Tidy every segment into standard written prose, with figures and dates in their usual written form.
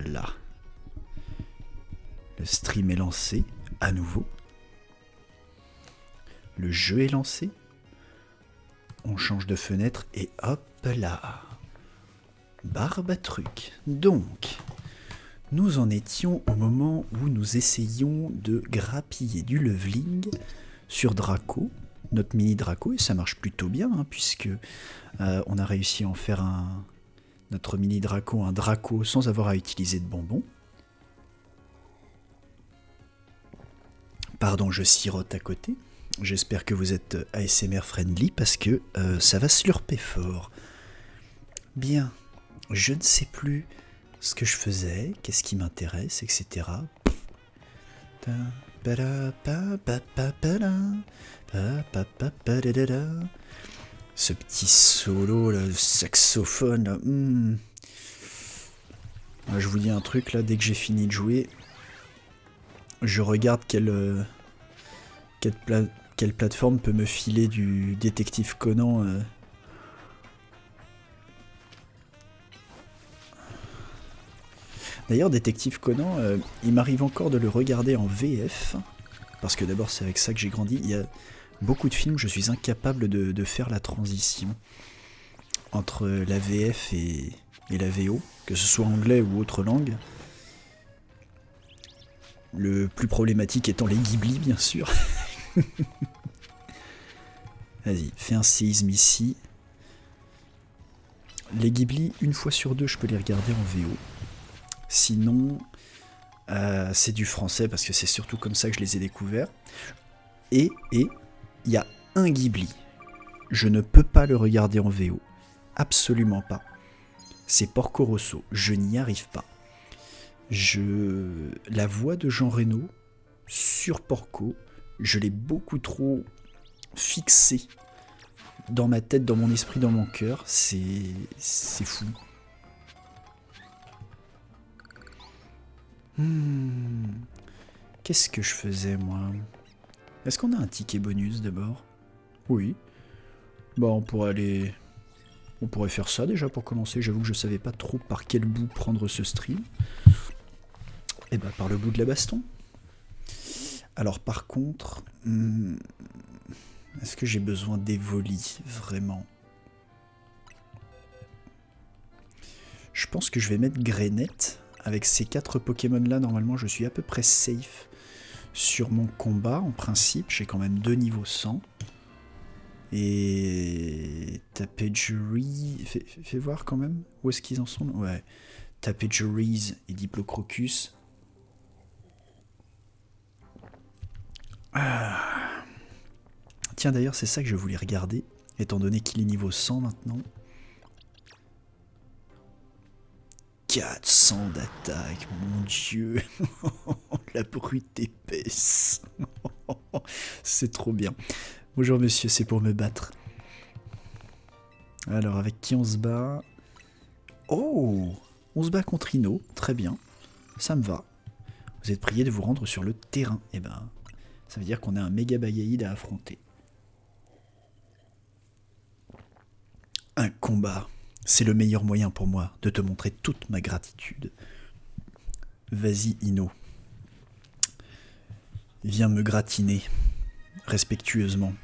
là. Le stream est lancé, à nouveau. Le jeu est lancé. On change de fenêtre et hop là. Barbe à truc. Donc, nous en étions au moment où nous essayions de grappiller du leveling sur Draco, notre mini Draco, et ça marche plutôt bien, hein, puisque on a réussi à en faire notre mini Draco, un Draco sans avoir à utiliser de bonbons. Pardon, je sirote à côté. J'espère que vous êtes ASMR friendly parce que ça va slurper fort. Bien, je ne sais plus ce que je faisais, qu'est-ce qui m'intéresse, etc. Ce petit solo, là, le saxophone, là, je vous dis un truc, là, dès que j'ai fini de jouer, je regarde quelle plateforme peut me filer du détective Conan. D'ailleurs, détective Conan, il m'arrive encore de le regarder en VF, parce que d'abord c'est avec ça que j'ai grandi. Il y a beaucoup de films, je suis incapable de faire la transition entre la VF et la VO, que ce soit anglais ou autre langue. Le plus problématique étant les Ghibli, bien sûr. Vas-y, fais un séisme ici. Les Ghibli, une fois sur deux, je peux les regarder en VO. Sinon, c'est du français, parce que c'est surtout comme ça que je les ai découverts. Et il y a un Ghibli. Je ne peux pas le regarder en VO. Absolument pas. C'est Porco Rosso. Je n'y arrive pas. La voix de Jean Reno sur Porco, je l'ai beaucoup trop fixée dans ma tête, dans mon esprit, dans mon cœur. C'est fou. Qu'est-ce que je faisais, moi? Est-ce qu'on a un ticket bonus d'abord? Oui. Bah, on pourrait faire ça déjà pour commencer. J'avoue que je savais pas trop par quel bout prendre ce stream. Et bah, par le bout de la baston. Alors, par contre, est-ce que j'ai besoin d'Evoli, vraiment? Je pense que je vais mettre Grenet. Avec ces 4 Pokémon là, normalement, je suis à peu près safe sur mon combat. En principe, j'ai quand même 2 niveaux 100. Et Tapejury, fais voir quand même où est-ce qu'ils en sont. Ouais, Tapejuries et Diplocrocus. Ah. Tiens, d'ailleurs, c'est ça que je voulais regarder, étant donné qu'il est niveau 100 maintenant. 400 d'attaque, mon dieu. La brute épaisse. C'est trop bien. Bonjour monsieur, c'est pour me battre. Alors, avec qui on se bat? Oh, on se bat contre Ino, très bien. Ça me va. Vous êtes prié de vous rendre sur le terrain. Eh ben, ça veut dire qu'on a un méga bagaïde à affronter. Un combat. C'est le meilleur moyen pour moi de te montrer toute ma gratitude. Vas-y, Ino. Viens me gratiner, respectueusement.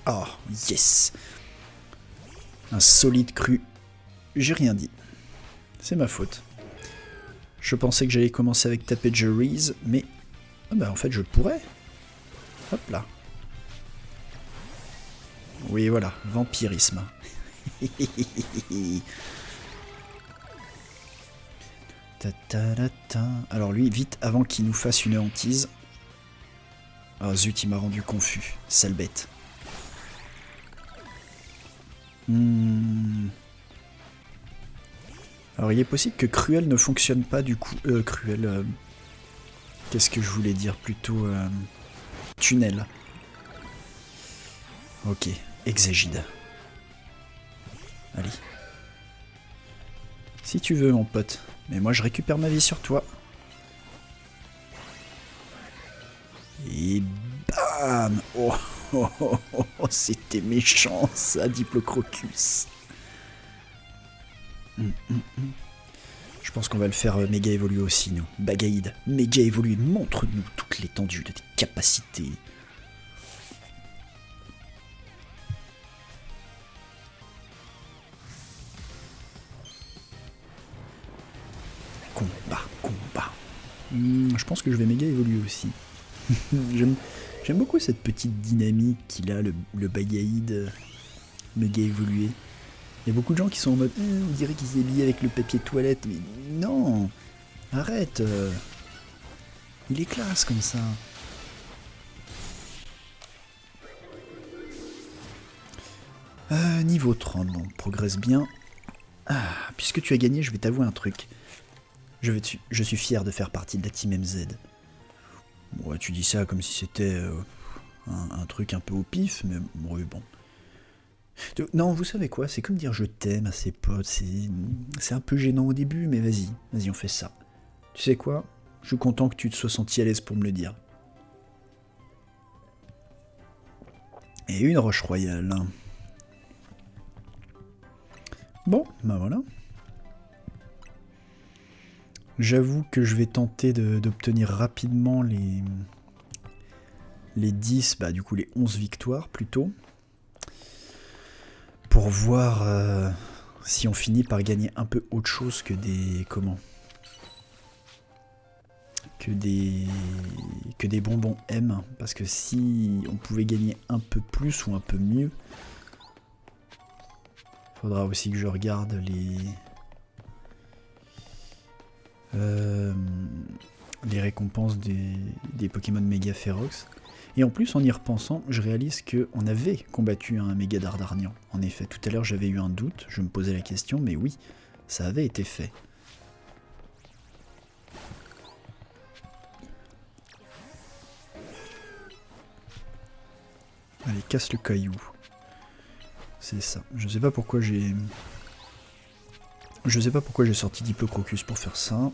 Oh, yes. Un solide cru. J'ai rien dit. C'est ma faute. Je pensais que j'allais commencer avec Tapejuries, mais en fait je pourrais. Hop là. Oui, voilà, vampirisme. Alors lui, vite, avant qu'il nous fasse une hantise. Ah zut, il m'a rendu confus, sale bête. Alors il est possible que Cruel ne fonctionne pas du coup. Cruel. Qu'est-ce que je voulais dire plutôt Tunnel. Ok, Exagide. Allez. Si tu veux, mon pote. Mais moi, je récupère ma vie sur toi. bam. Oh, oh, oh, oh, oh, c'était méchant ça, Diplocrocus. Je pense qu'on va le faire méga évoluer aussi, nous. Bagaïd, méga évoluer, montre-nous toute l'étendue de tes capacités. Combat. Je pense que je vais méga évoluer aussi. J'aime beaucoup cette petite dynamique qu'il a, le Bagaïd méga évolué. Il y a beaucoup de gens qui sont en mode on dirait qu'il s'est lié avec le papier toilette, mais non, arrête, il est classe comme ça. Niveau 30, bon, progresse bien. Ah, puisque tu as gagné, je vais t'avouer un truc. Je suis fier de faire partie de la Team MZ. Ouais, tu dis ça comme si c'était un truc un peu au pif, mais oui, bon. Non, vous savez quoi, c'est comme dire je t'aime à ses potes, c'est un peu gênant au début, mais vas-y, on fait ça. Tu sais quoi, je suis content que tu te sois senti à l'aise pour me le dire. Et une roche royale. Bon, bah voilà. J'avoue que je vais tenter d'obtenir rapidement les 10, bah du coup les 11 victoires plutôt. Pour voir si on finit par gagner un peu autre chose que des... Comment ? Que des bonbons M. Parce que si on pouvait gagner un peu plus ou un peu mieux, faudra aussi que je regarde les récompenses des Pokémon Méga Férox. Et en plus, en y repensant, je réalise qu'on avait combattu un méga Dardarnian. En effet, tout à l'heure j'avais eu un doute, je me posais la question, mais oui, ça avait été fait. Allez, casse le caillou. C'est ça. Je sais pas pourquoi j'ai sorti Diplocrocus pour faire ça.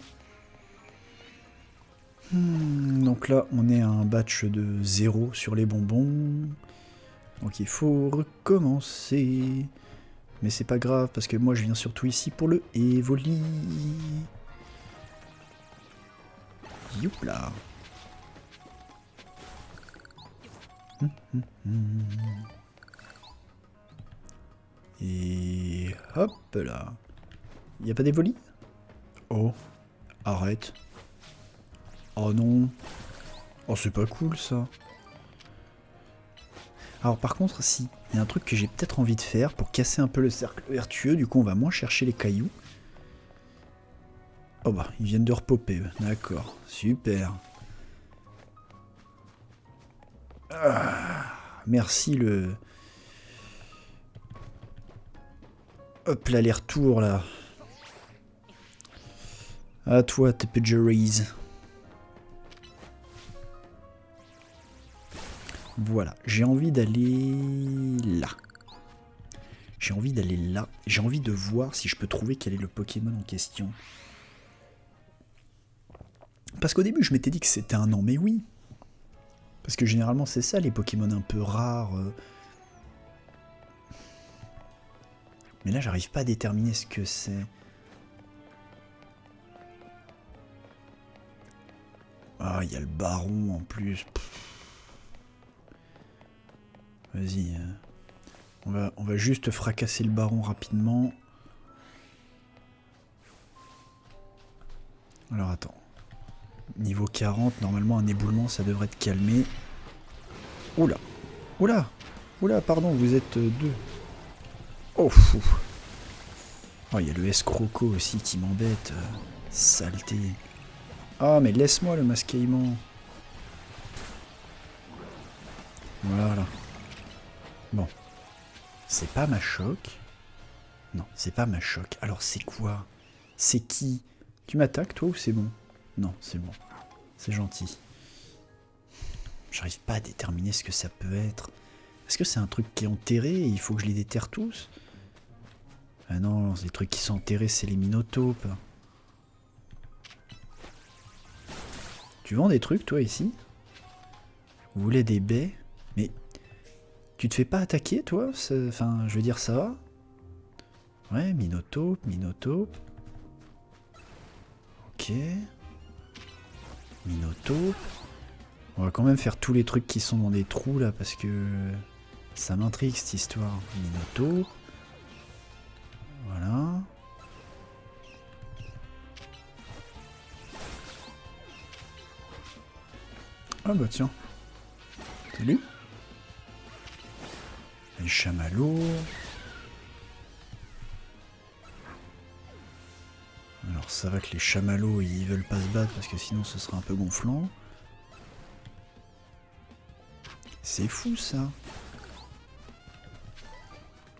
Donc là, on est à un batch de 0 sur les bonbons. Donc il faut recommencer. Mais c'est pas grave, parce que moi je viens surtout ici pour le Evoli. Youpla. Et hop là. Y a pas d'Evoli? Oh, arrête. Oh non. Oh, c'est pas cool ça. Alors par contre, si, il y a un truc que j'ai peut-être envie de faire pour casser un peu le cercle vertueux, du coup on va moins chercher les cailloux. Oh bah, ils viennent de repopper, d'accord, super. Ah, merci le... Hop, l'aller-retour là. À toi, TPJeries. Voilà, j'ai envie d'aller là. J'ai envie d'aller là. J'ai envie de voir si je peux trouver quel est le Pokémon en question. Parce qu'au début, je m'étais dit que c'était un non, mais oui. Parce que généralement, c'est ça, les Pokémon un peu rares. Mais là, j'arrive pas à déterminer ce que c'est. Ah, il y a le baron en plus. Vas-y. On va juste fracasser le baron rapidement. Alors attends. Niveau 40, normalement un éboulement ça devrait te calmer. Oula. Oula. Oula, pardon, vous êtes deux. Oh fou. Oh, il y a le escroco aussi qui m'embête. Saleté. Ah, mais laisse-moi le masquaillement. Voilà. Bon. C'est pas ma choc. Non, c'est pas ma choc. Alors c'est quoi? C'est qui? Tu m'attaques toi ou c'est bon? Non, c'est bon. C'est gentil. J'arrive pas à déterminer ce que ça peut être. Est-ce que c'est un truc qui est enterré et il faut que je les déterre tous? Ah non, les trucs qui sont enterrés, c'est les minotopes. Tu vends des trucs, toi, ici? Vous voulez des baies? Mais tu te fais pas attaquer, toi? Enfin, je veux dire, ça va? Ouais, Minotaure, Minotaure. Ok. Minotaure. On va quand même faire tous les trucs qui sont dans des trous, là, parce que ça m'intrigue, cette histoire. Minotaure. Voilà. Ah bah tiens. Salut. Les chamallows. Alors ça va que les chamallows ils veulent pas se battre parce que sinon ce sera un peu gonflant. C'est fou ça.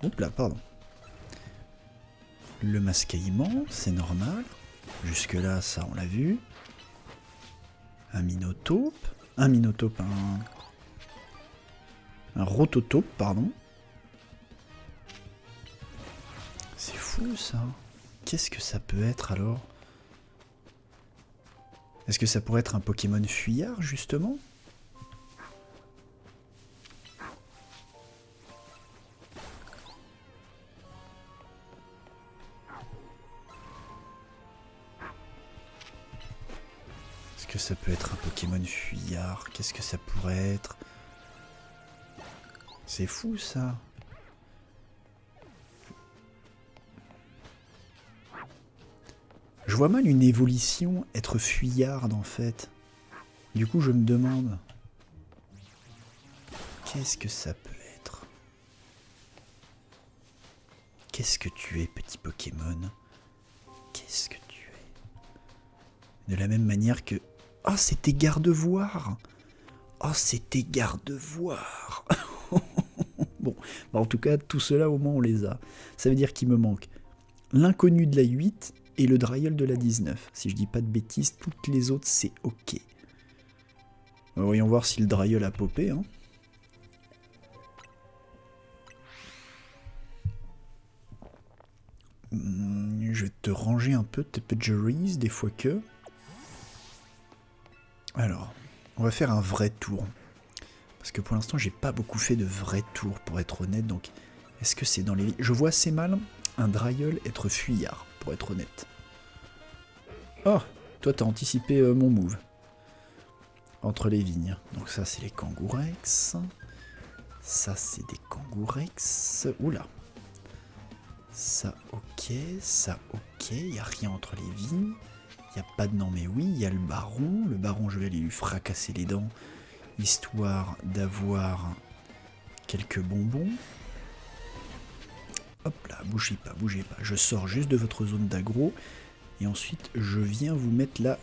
Oups là, pardon. Le mascaillement, c'est normal. Jusque là, ça on l'a vu. Un minotaure. Un minotaure, un rototope, pardon. C'est fou ça. Qu'est-ce que ça peut être alors? Est-ce que ça pourrait être un Pokémon fuyard justement? Est-ce que ça peut être un Pokémon fuyard? Qu'est-ce que ça pourrait être? C'est fou ça. Je vois mal une évolution être fuyarde en fait. Du coup je me demande. Qu'est-ce que ça peut être? Qu'est-ce que tu es, petit Pokémon? Qu'est-ce que tu es? De la même manière que... Oh, c'était Gardevoir! Oh, c'était Gardevoir! Bon, bah en tout cas, tout cela au moins on les a. Ça veut dire qu'il me manque l'inconnu de la 8 et le Dryol de la 19. Si je dis pas de bêtises, toutes les autres c'est ok. Voyons voir si le Dryol a popé. Hein. Je vais te ranger un peu tes Pidgeries, des fois que... Alors, on va faire un vrai tour. Parce que pour l'instant, j'ai pas beaucoup fait de vrais tours, pour être honnête. Donc, est-ce que c'est dans les... Je vois assez mal un Dryol être fuyard, pour être honnête. Oh, toi, t'as anticipé mon move. Entre les vignes. Donc ça, c'est les Kangourex. Ça, c'est des Kangourex. Oula. Ça, ok. Ça, ok. Il n'y a rien entre les vignes. Il n'y a pas de non, mais oui. Il y a le baron. Le baron, je vais aller lui fracasser les dents. Histoire d'avoir quelques bonbons. Hop là, bougez pas, bougez pas. Je sors juste de votre zone d'aggro. Et ensuite, je viens vous mettre la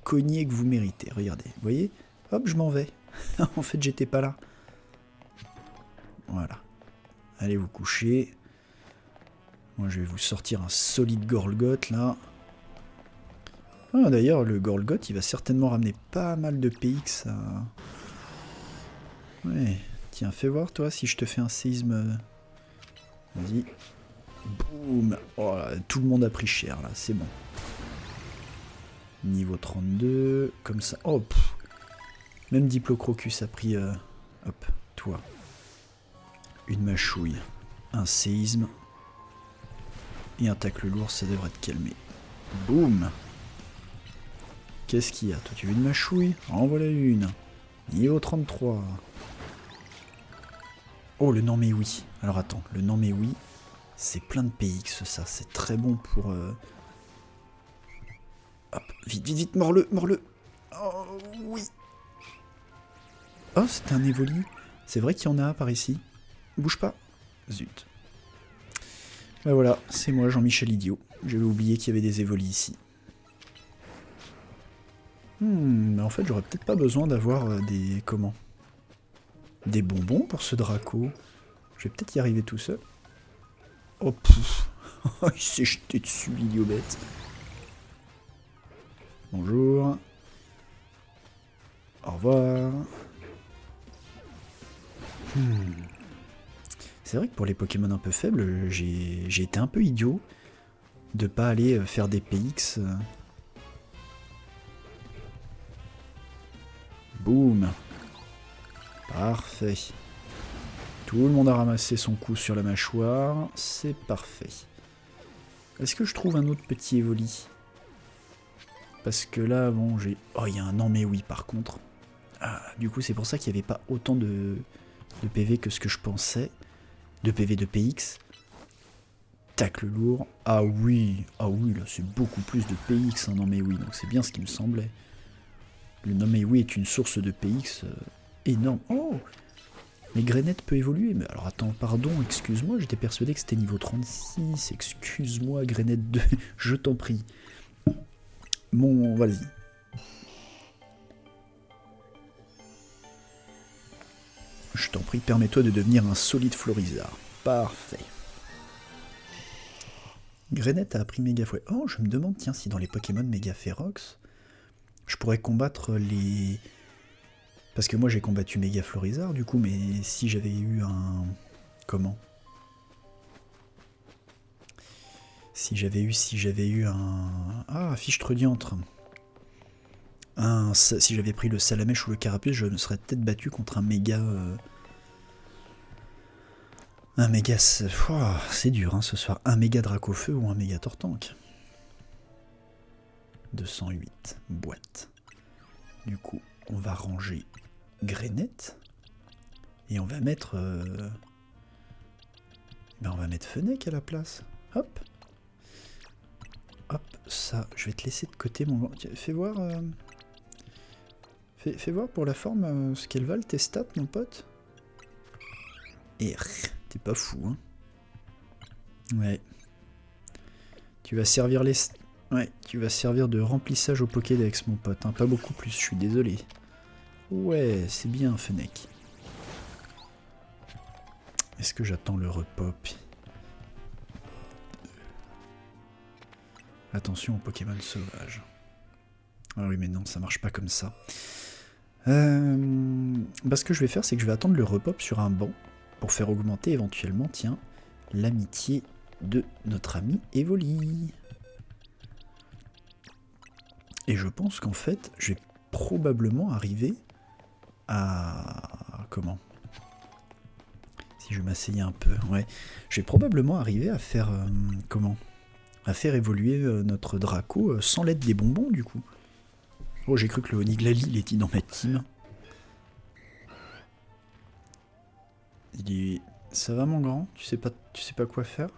cognée que vous méritez. Regardez, vous voyez? Hop, je m'en vais. En fait, j'étais pas là. Voilà. Allez vous coucher. Moi, je vais vous sortir un solide Gorlgoth, là. Ah, d'ailleurs, le Gorlgoth, il va certainement ramener pas mal de PX à... Ouais. Tiens, fais voir, toi, si je te fais un séisme... Vas-y. Boum. Oh là, tout le monde a pris cher, là. C'est bon. Niveau 32. Comme ça. Oh, pff. Même Diplocrocus a pris... Hop, toi. Une mâchouille. Un séisme. Et un tacle lourd, ça devrait te calmer. Boum. Qu'est-ce qu'il y a? Toi, tu veux une mâchouille? En voilà une. Niveau 33. Oh, le non mais oui. Alors attends, le non mais oui, c'est plein de PX, ça. C'est très bon pour... Hop, vite, vite, vite, mords-le, mords-le. Oh, oui. Oh, c'était un Evoli. C'est vrai qu'il y en a par ici. Bouge pas. Zut. Ben voilà, c'est moi, Jean-Michel Idiot. J'avais oublié qu'il y avait des Evolis ici. Mais en fait, j'aurais peut-être pas besoin d'avoir des... Comment? Des bonbons pour ce Draco. Je vais peut-être y arriver tout seul. Oh, pouf. Il s'est jeté dessus, l'idiot bête. Bonjour. Au revoir. C'est vrai que pour les Pokémon un peu faibles, j'ai été un peu idiot de pas aller faire des PX. Boum. Parfait. Tout le monde a ramassé son coup sur la mâchoire. C'est parfait. Est-ce que je trouve un autre petit Evoli? Parce que là, bon, j'ai... Oh, il y a un non mais oui, par contre. Ah, du coup, c'est pour ça qu'il n'y avait pas autant de PV que ce que je pensais. De PV de PX. Tacle lourd. Ah oui, là, c'est beaucoup plus de PX, hein, non mais oui. Donc c'est bien ce qui me semblait. Le non mais oui est une source de PX énorme. Oh! Mais Grenet peut évoluer. Mais alors attends, pardon, excuse-moi, j'étais persuadé que c'était niveau 36. Excuse-moi, Grenet 2, je t'en prie. Bon, vas-y. Je t'en prie, permets-toi de devenir un solide Florizard. Parfait. Grenet a appris méga fouet. Oh, je me demande, tiens, si dans les Pokémon méga Férox, je pourrais combattre les... Parce que moi j'ai combattu méga Florizard, du coup, mais si j'avais eu un... Comment? Si j'avais eu un... Ah, fichtre diantre. Si j'avais pris le Salamèche ou le Carapuce, je me serais peut-être battu contre un méga... Un méga... Oh, c'est dur, hein, ce soir. Un méga Dracofeu ou un méga Tortank. 208, boîte. Du coup, on va ranger Grenet. Et on va mettre... Ben, on va mettre Fennec à la place. Hop. Hop, ça, je vais te laisser de côté, mon... Fais voir... Fais voir pour la forme ce qu'elles valent, tes stats, mon pote. Et t'es pas fou, hein. Ouais. Tu vas servir les... Ouais, tu vas servir de remplissage au Pokédex, mon pote. Hein. Pas beaucoup plus, je suis désolé. Ouais, c'est bien, Fennec. Est-ce que j'attends le repop? Attention aux Pokémon sauvages. Ah oui, mais non, ça marche pas comme ça. Bah, ce que je vais faire, c'est que je vais attendre le repop sur un banc pour faire augmenter éventuellement, tiens, l'amitié de notre ami Evoli. Et je pense qu'en fait, je vais probablement arriver à... Comment? Si je m'asseyais un peu, ouais. Je vais probablement arriver à faire... comment? À faire évoluer notre Draco sans l'aide des bonbons, du coup. Oh, j'ai cru que le Oniglali, il était dans ma team. Il est... Ça va, mon grand? Tu sais pas quoi faire?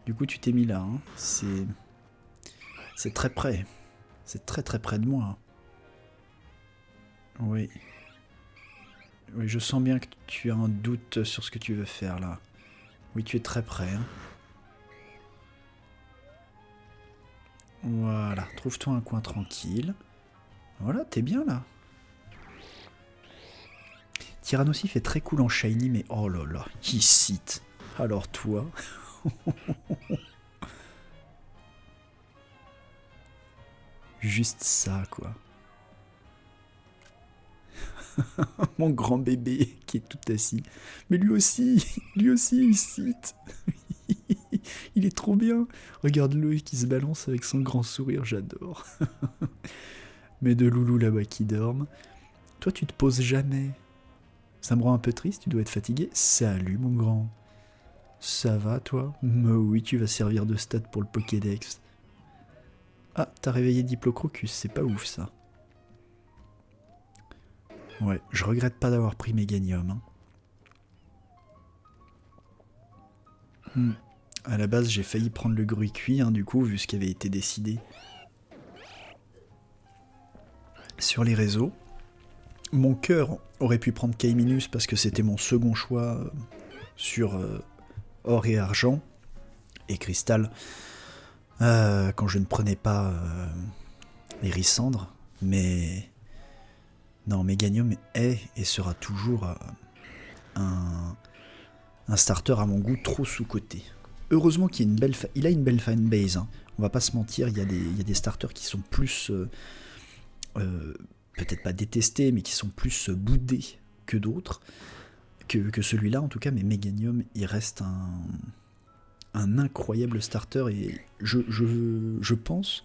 Du coup, tu t'es mis là, hein. C'est très près. C'est très très près de moi. Oui. Oui, je sens bien que tu as un doute sur ce que tu veux faire, là. Oui, tu es très près, hein. Voilà, trouve-toi un coin tranquille. Voilà, t'es bien, là. Tyrannosif est très cool en shiny, mais oh là là, il cite. Alors toi... Juste ça, quoi. Mon grand bébé qui est tout assis. Mais lui aussi, il cite. Il est trop bien. Regarde-le qui se balance avec son grand sourire, j'adore. Mais de loulou là-bas qui dorment. Toi, tu te poses jamais. Ça me rend un peu triste, tu dois être fatigué. Salut, mon grand. Ça va, toi? Mais oui, tu vas servir de stat pour le Pokédex. Ah, t'as réveillé Diplocrocus, c'est pas ouf, ça. Ouais, je regrette pas d'avoir pris Méganium. Hein. À la base, j'ai failli prendre le gruy cuit, hein, du coup, vu ce qui avait été décidé sur les réseaux. Mon cœur aurait pu prendre Kaiminus parce que c'était mon second choix sur or et argent et cristal quand je ne prenais pas Hérissandre, mais non, Méganium est et sera toujours un starter à mon goût trop sous-coté. Heureusement qu'il a une belle fanbase, hein. On va pas se mentir, il y a des starters qui sont plus peut-être pas détestés, mais qui sont plus boudés que d'autres, que celui-là en tout cas, mais Méganium, il reste un incroyable starter, et je pense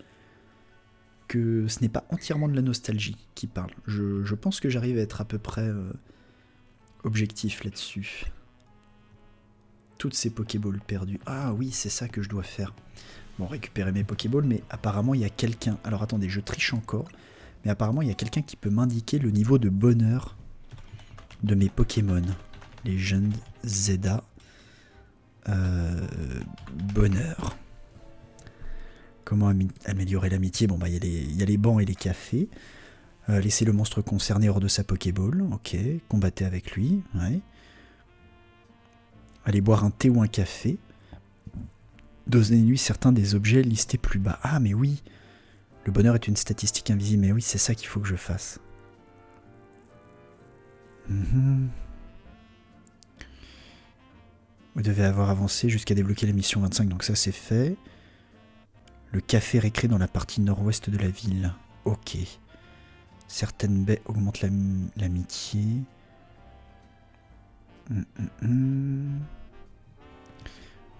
que ce n'est pas entièrement de la nostalgie qui parle. Je pense que j'arrive à être à peu près objectif là-dessus. Toutes ces Pokéballs perdues. Ah oui, c'est ça que je dois faire. Bon, récupérer mes Pokéballs, mais apparemment il y a quelqu'un. Alors attendez, je triche encore. Mais apparemment il y a quelqu'un qui peut m'indiquer le niveau de bonheur de mes Pokémon. Legend Zeda. Bonheur. Comment améliorer l'amitié? Bon, bah il y a les bancs et les cafés. Laisser le monstre concerné hors de sa Pokéball. Ok. Combattez avec lui. Ouais. Allez boire un thé ou un café. Donnez-lui certains des objets listés plus bas. Ah, mais oui. Le bonheur est une statistique invisible. Mais oui, c'est ça qu'il faut que je fasse. Vous devez avoir avancé jusqu'à débloquer la mission 25. Donc ça, c'est fait. Le café récré dans la partie nord-ouest de la ville. Ok. Certaines baies augmentent l'amitié.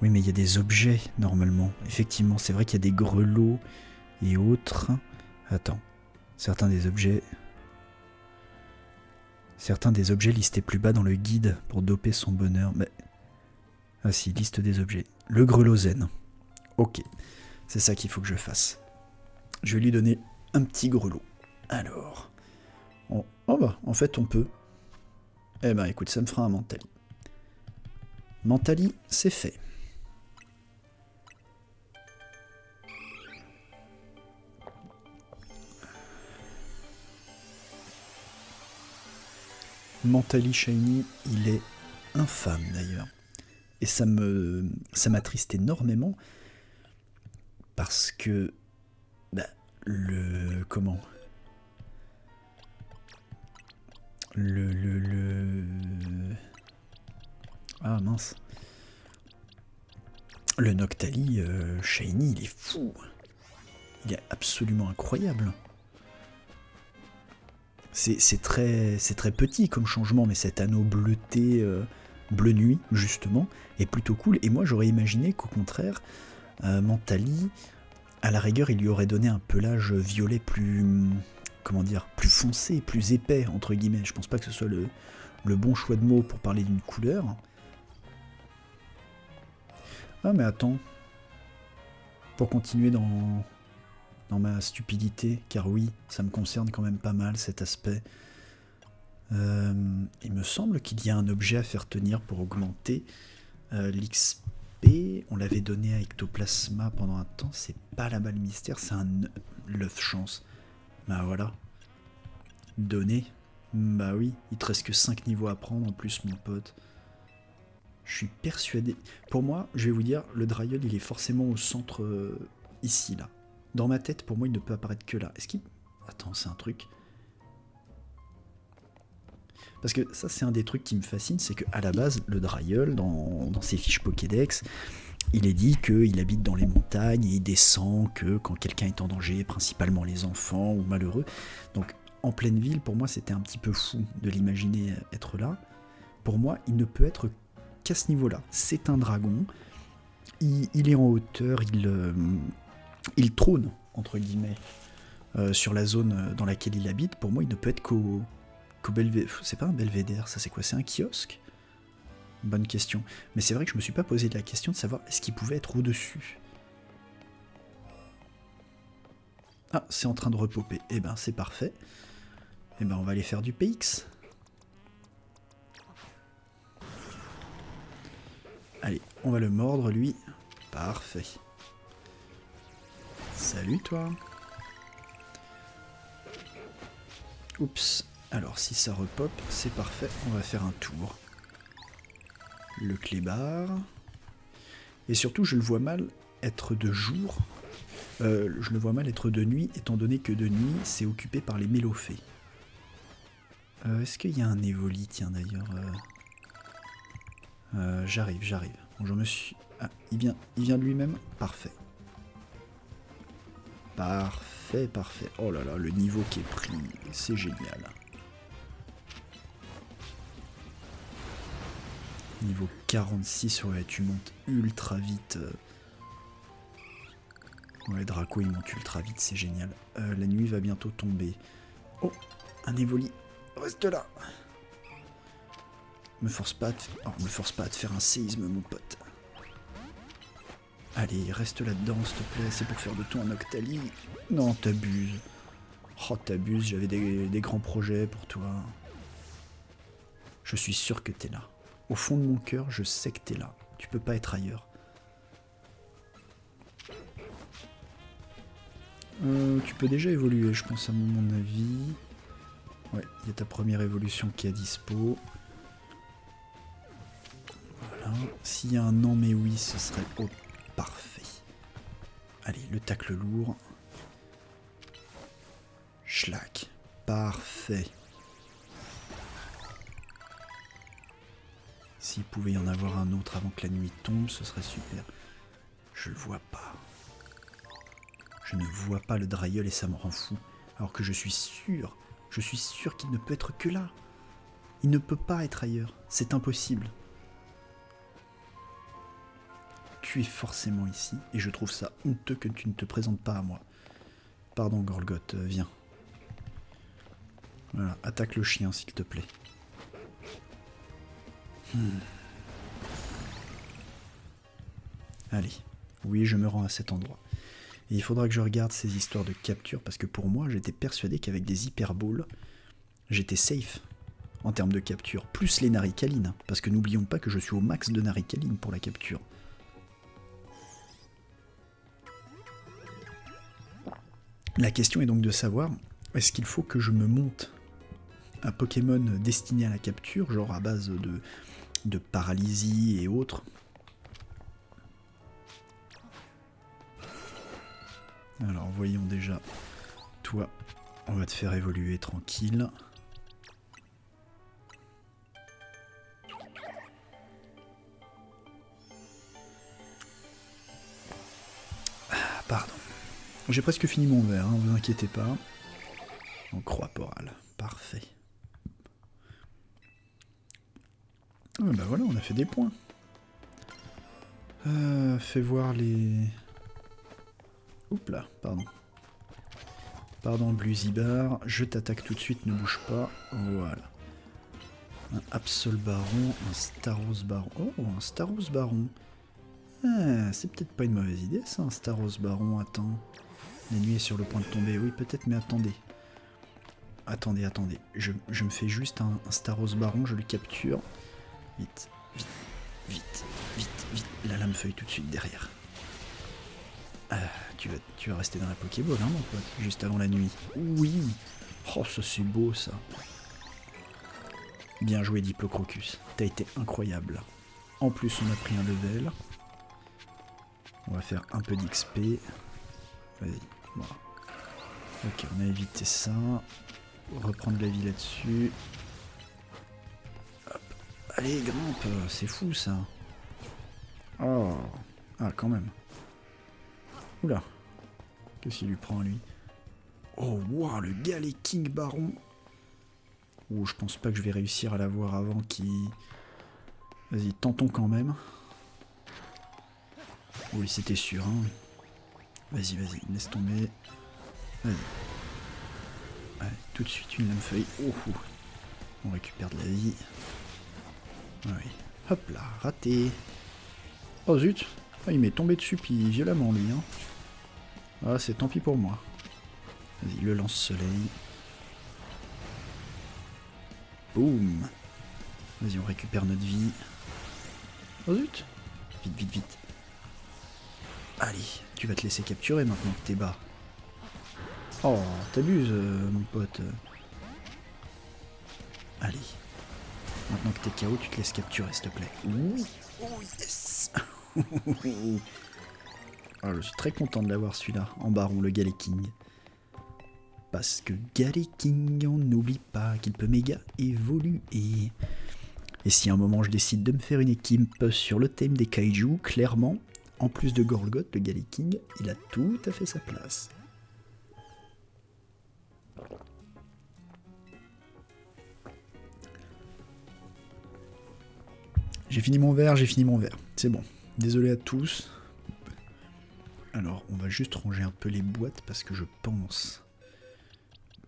Oui, mais il y a des objets, normalement. Effectivement, c'est vrai qu'il y a des grelots et autres. Attends. Certains des objets listés plus bas dans le guide pour doper son bonheur. Mais... Ah si, liste des objets. Le grelot zen. Ok. C'est ça qu'il faut que je fasse. Je vais lui donner un petit grelot. Alors... Oh bah, en fait, on peut. Eh ben, écoute, ça me fera un Mentali. Mentali, c'est fait. Mentali Shiny, il est infâme d'ailleurs. Et ça m'attriste énormément parce que comment ah mince, le Noctali Shiny, il est fou, il est absolument incroyable. C'est très petit comme changement, mais cet anneau bleuté, bleu nuit justement, est plutôt cool. Et moi j'aurais imaginé qu'au contraire, Mentali, à la rigueur, il lui aurait donné un pelage violet plus, comment dire, plus foncé, plus épais entre guillemets. Je pense pas que ce soit le bon choix de mots pour parler d'une couleur. Ah mais attends, pour continuer dans ma stupidité, car oui, ça me concerne quand même pas mal cet aspect. Il me semble qu'il y a un objet à faire tenir pour augmenter l'XP. On l'avait donné à Ectoplasma pendant un temps, c'est pas la balle mystère, c'est un l'œuf chance. Bah voilà. Donné. Bah oui, il te reste que 5 niveaux à prendre en plus, mon pote. Je suis persuadé. Pour moi, je vais vous dire, le Dryol, il est forcément au centre, ici, là. Dans ma tête, pour moi, il ne peut apparaître que là. Est-ce qu'il... Attends, c'est un truc... Parce que ça, c'est un des trucs qui me fascine, c'est qu'à la base, le Dryol, dans ses fiches Pokédex, il est dit qu'il habite dans les montagnes et il descend que quand quelqu'un est en danger, principalement les enfants ou malheureux. Donc, en pleine ville, pour moi, c'était un petit peu fou de l'imaginer être là. Pour moi, il ne peut être qu'à ce niveau-là. C'est un dragon, il est en hauteur, il trône, entre guillemets, sur la zone dans laquelle il habite. Pour moi, il ne peut être qu'au belvédère. C'est pas un belvédère, ça c'est quoi? C'est un kiosque? Bonne question. Mais c'est vrai que je me suis pas posé la question de savoir est-ce qu'il pouvait être au-dessus. Ah, c'est en train de repopper. Eh ben, c'est parfait. Eh ben, on va aller faire du PX. Allez, on va le mordre, lui. Parfait. Salut, toi. Oups. Alors, si ça repop, c'est parfait. On va faire un tour. Le clébard. Et surtout, je le vois mal être de jour. Je le vois mal être de nuit, étant donné que de nuit, c'est occupé par les mélophées. Est-ce qu'il y a un Evoli, tiens, d'ailleurs j'arrive. Bon, je me suis... Ah, il vient de lui-même. Parfait. Parfait. Oh là là, le niveau qui est pris, c'est génial. Niveau 46, ouais, tu montes ultra vite. Ouais, Draco, il monte ultra vite, c'est génial. La nuit va bientôt tomber. Oh, un Evoli. Reste là. Me force pas me force pas à te faire un séisme, mon pote. Allez, reste là-dedans, s'il te plaît, c'est pour faire de toi un Octali. Non, t'abuses. Oh, t'abuses, j'avais des grands projets pour toi. Je suis sûr que t'es là. Au fond de mon cœur, je sais que t'es là. Tu peux pas être ailleurs. Tu peux déjà évoluer, je pense, à mon avis. Ouais, il y a ta première évolution qui est à dispo. Voilà. S'il y a un non mais oui, ce serait parfait. Allez, le tacle lourd. Schlack. Parfait. S'il pouvait y en avoir un autre avant que la nuit tombe, ce serait super. Je le vois pas. Je ne vois pas le Drailleul et ça me rend fou. Alors que je suis sûr qu'il ne peut être que là. Il ne peut pas être ailleurs. C'est impossible. Tu es forcément ici, et je trouve ça honteux que tu ne te présentes pas à moi. Pardon, Gorgoth, viens. Voilà, attaque le chien, s'il te plaît. Allez, oui, je me rends à cet endroit. Et il faudra que je regarde ces histoires de capture, parce que pour moi, j'étais persuadé qu'avec des hyperballs, j'étais safe en termes de capture, plus les naricalines, parce que n'oublions pas que je suis au max de naricalines pour la capture. La question est donc de savoir, est-ce qu'il faut que je me monte un Pokémon destiné à la capture, genre à base de paralysie et autres. Alors voyons déjà, toi, on va te faire évoluer tranquille. Ah, pardon. J'ai presque fini mon verre, hein, vous inquiétez pas. En croix porale, parfait. Ah bah voilà, on a fait des points. Fais voir les... Oups là, pardon. Pardon, Bluzibar, je t'attaque tout de suite, ne bouge pas. Voilà. Un Absol Baron, un Staros Baron. Oh, un Staros Baron. Ah, c'est peut-être pas une mauvaise idée ça, un Staros Baron, attends. La nuit est sur le point de tomber, oui peut-être, mais attendez. Attendez. Je me fais juste un Staros Baron, je le capture. Vite. La lame feuille tout de suite derrière. Tu vas rester dans la Pokéball, hein, mon pote, juste avant la nuit. Oui. Oh, ça c'est beau, ça. Bien joué, Diplocrocus. T'as été incroyable. En plus, on a pris un level. On va faire un peu d'XP. Vas-y. Voilà. Ok, on a évité ça. Reprendre la vie là-dessus. Hop. Allez, grimpe. C'est fou, ça. Oh. Ah, quand même. Oula. Qu'est-ce qu'il lui prend, lui? Oh, wow, le Galet King Baron. Oh, je pense pas que je vais réussir à l'avoir avant qu'il... Vas-y, tentons quand même. Oui, c'était sûr, hein. Vas-y, laisse tomber. Vas-y. Allez, tout de suite, une lame feuille. Oh, on récupère de la vie. Oui. Hop là, raté. Oh zut. Ah, il m'est tombé dessus, puis violemment, lui, hein. Ah, c'est tant pis pour moi. Vas-y, le lance-soleil. Boum. Vas-y, on récupère notre vie. Oh zut. Vite. Allez, tu vas te laisser capturer maintenant que t'es bas. Oh, t'abuses, mon pote. Allez. Maintenant que t'es KO, tu te laisses capturer, s'il te plaît. Ouh. Oh yes. Oh, je suis très content de l'avoir celui-là, en baron, le Galet King. Parce que Galet King, on n'oublie pas qu'il peut méga évoluer. Et si à un moment je décide de me faire une équipe sur le thème des kaiju, clairement, en plus de Gorgoth, le Galet King, il a tout à fait sa place. J'ai fini mon verre. C'est bon. Désolé à tous. Alors, on va juste ranger un peu les boîtes parce que je pense...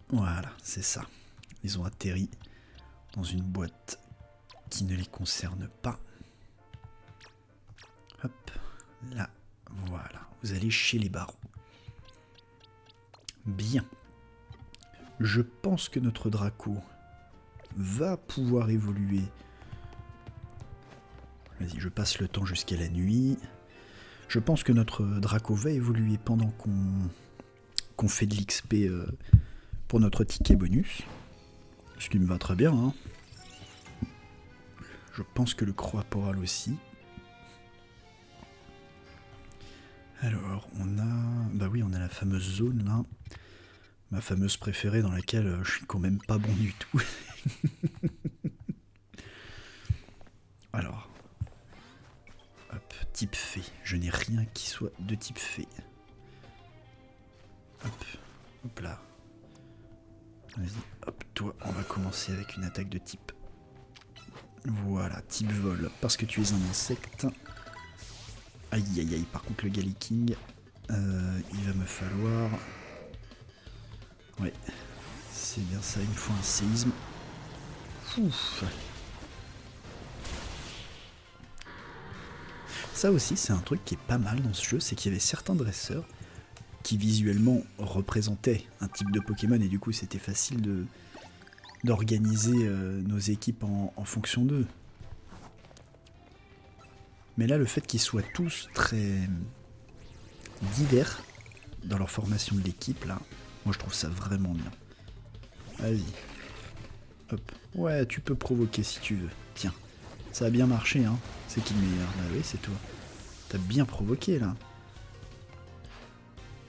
Voilà, c'est ça. Ils ont atterri dans une boîte qui ne les concerne pas. Hop, là, voilà. Vous allez chez les barons. Bien. Je pense que notre Draco va pouvoir évoluer. Vas-y, je passe le temps jusqu'à la nuit. Je pense que notre Draco va évoluer pendant qu'on fait de l'XP pour notre ticket bonus. Ce qui me va très bien, hein. Je pense que le croaporal aussi. Alors, on a... Bah oui, on a la fameuse zone, là. Ma fameuse préférée dans laquelle je suis quand même pas bon du tout. Alors. Hop, type fée. Je n'ai rien qui soit de type fée. Hop, hop là. Vas-y, hop, toi, on va commencer avec une attaque de type. Voilà, type vol, parce que tu es un insecte. Aïe aïe aïe, par contre le Galliking, il va me falloir... Ouais, c'est bien ça, il me faut un séisme. Ouf. Ça aussi, c'est un truc qui est pas mal dans ce jeu, c'est qu'il y avait certains dresseurs qui visuellement représentaient un type de Pokémon, et du coup c'était facile d'organiser nos équipes en fonction d'eux. Mais là, le fait qu'ils soient tous très divers dans leur formation de l'équipe, là, moi je trouve ça vraiment bien. Vas-y. Hop. Ouais, tu peux provoquer si tu veux. Tiens. Ça a bien marché, hein. C'est qui le meilleur? Bah oui, c'est toi. T'as bien provoqué, là.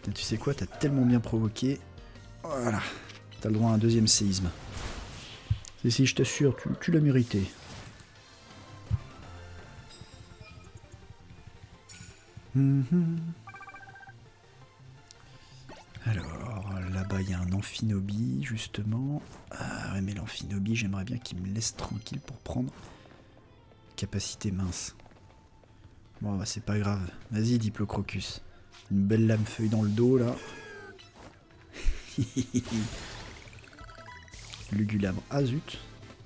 Et tu sais quoi? T'as tellement bien provoqué. Voilà. T'as le droit à un deuxième séisme. Si, je t'assure, tu l'as mérité. Alors, là-bas, il y a un Amphinobie, justement. Ah ouais, mais l'Amphinobie, j'aimerais bien qu'il me laisse tranquille pour prendre capacité mince. Bon, bah, c'est pas grave. Vas-y, Diplocrocus. Une belle lame feuille dans le dos, là. Lugulabre. Ah, zut.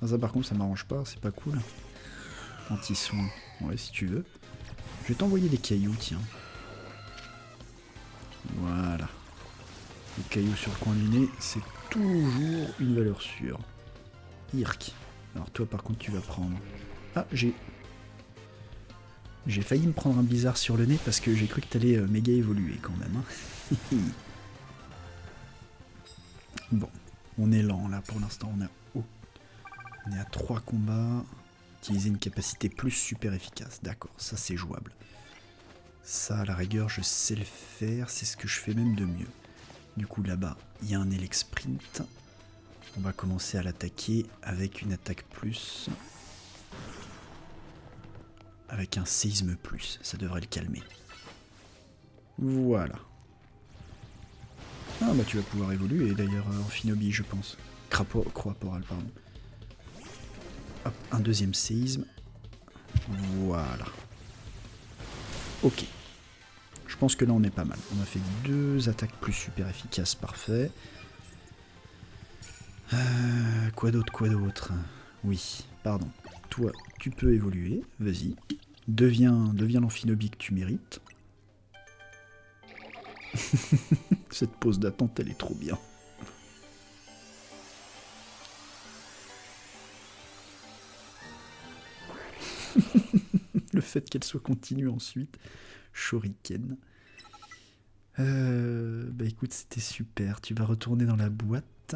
Ah, ça, par contre, ça m'arrange pas. C'est pas cool. Anti-soin. Ouais, si tu veux. Je vais t'envoyer des cailloux, tiens. Voilà. Les cailloux sur le coin du nez, c'est toujours une valeur sûre. Irk. Alors toi, par contre, tu vas prendre... Ah, j'ai failli me prendre un blizzard sur le nez parce que j'ai cru que t'allais méga évoluer quand même. Hein. Bon, on est lent là pour l'instant. On est à 3 combats. Utiliser une capacité plus super efficace. D'accord, ça c'est jouable. Ça, à la rigueur, je sais le faire. C'est ce que je fais même de mieux. Du coup, là-bas, il y a un Elec Sprint. On va commencer à l'attaquer avec une attaque plus. Avec un séisme plus. Ça devrait le calmer. Voilà. Ah bah tu vas pouvoir évoluer d'ailleurs en Amphinobie, je pense. Croaporal, pardon. Hop, un deuxième séisme. Voilà. Ok. Je pense que là on est pas mal. On a fait 2 attaques plus super efficaces, parfait. Quoi d'autre? Oui, pardon. Toi, tu peux évoluer, vas-y. Deviens l'Amphinobie que tu mérites. Cette pause d'attente, elle est trop bien. Le fait qu'elle soit continue ensuite. Shuriken. Bah écoute, c'était super. Tu vas retourner dans la boîte.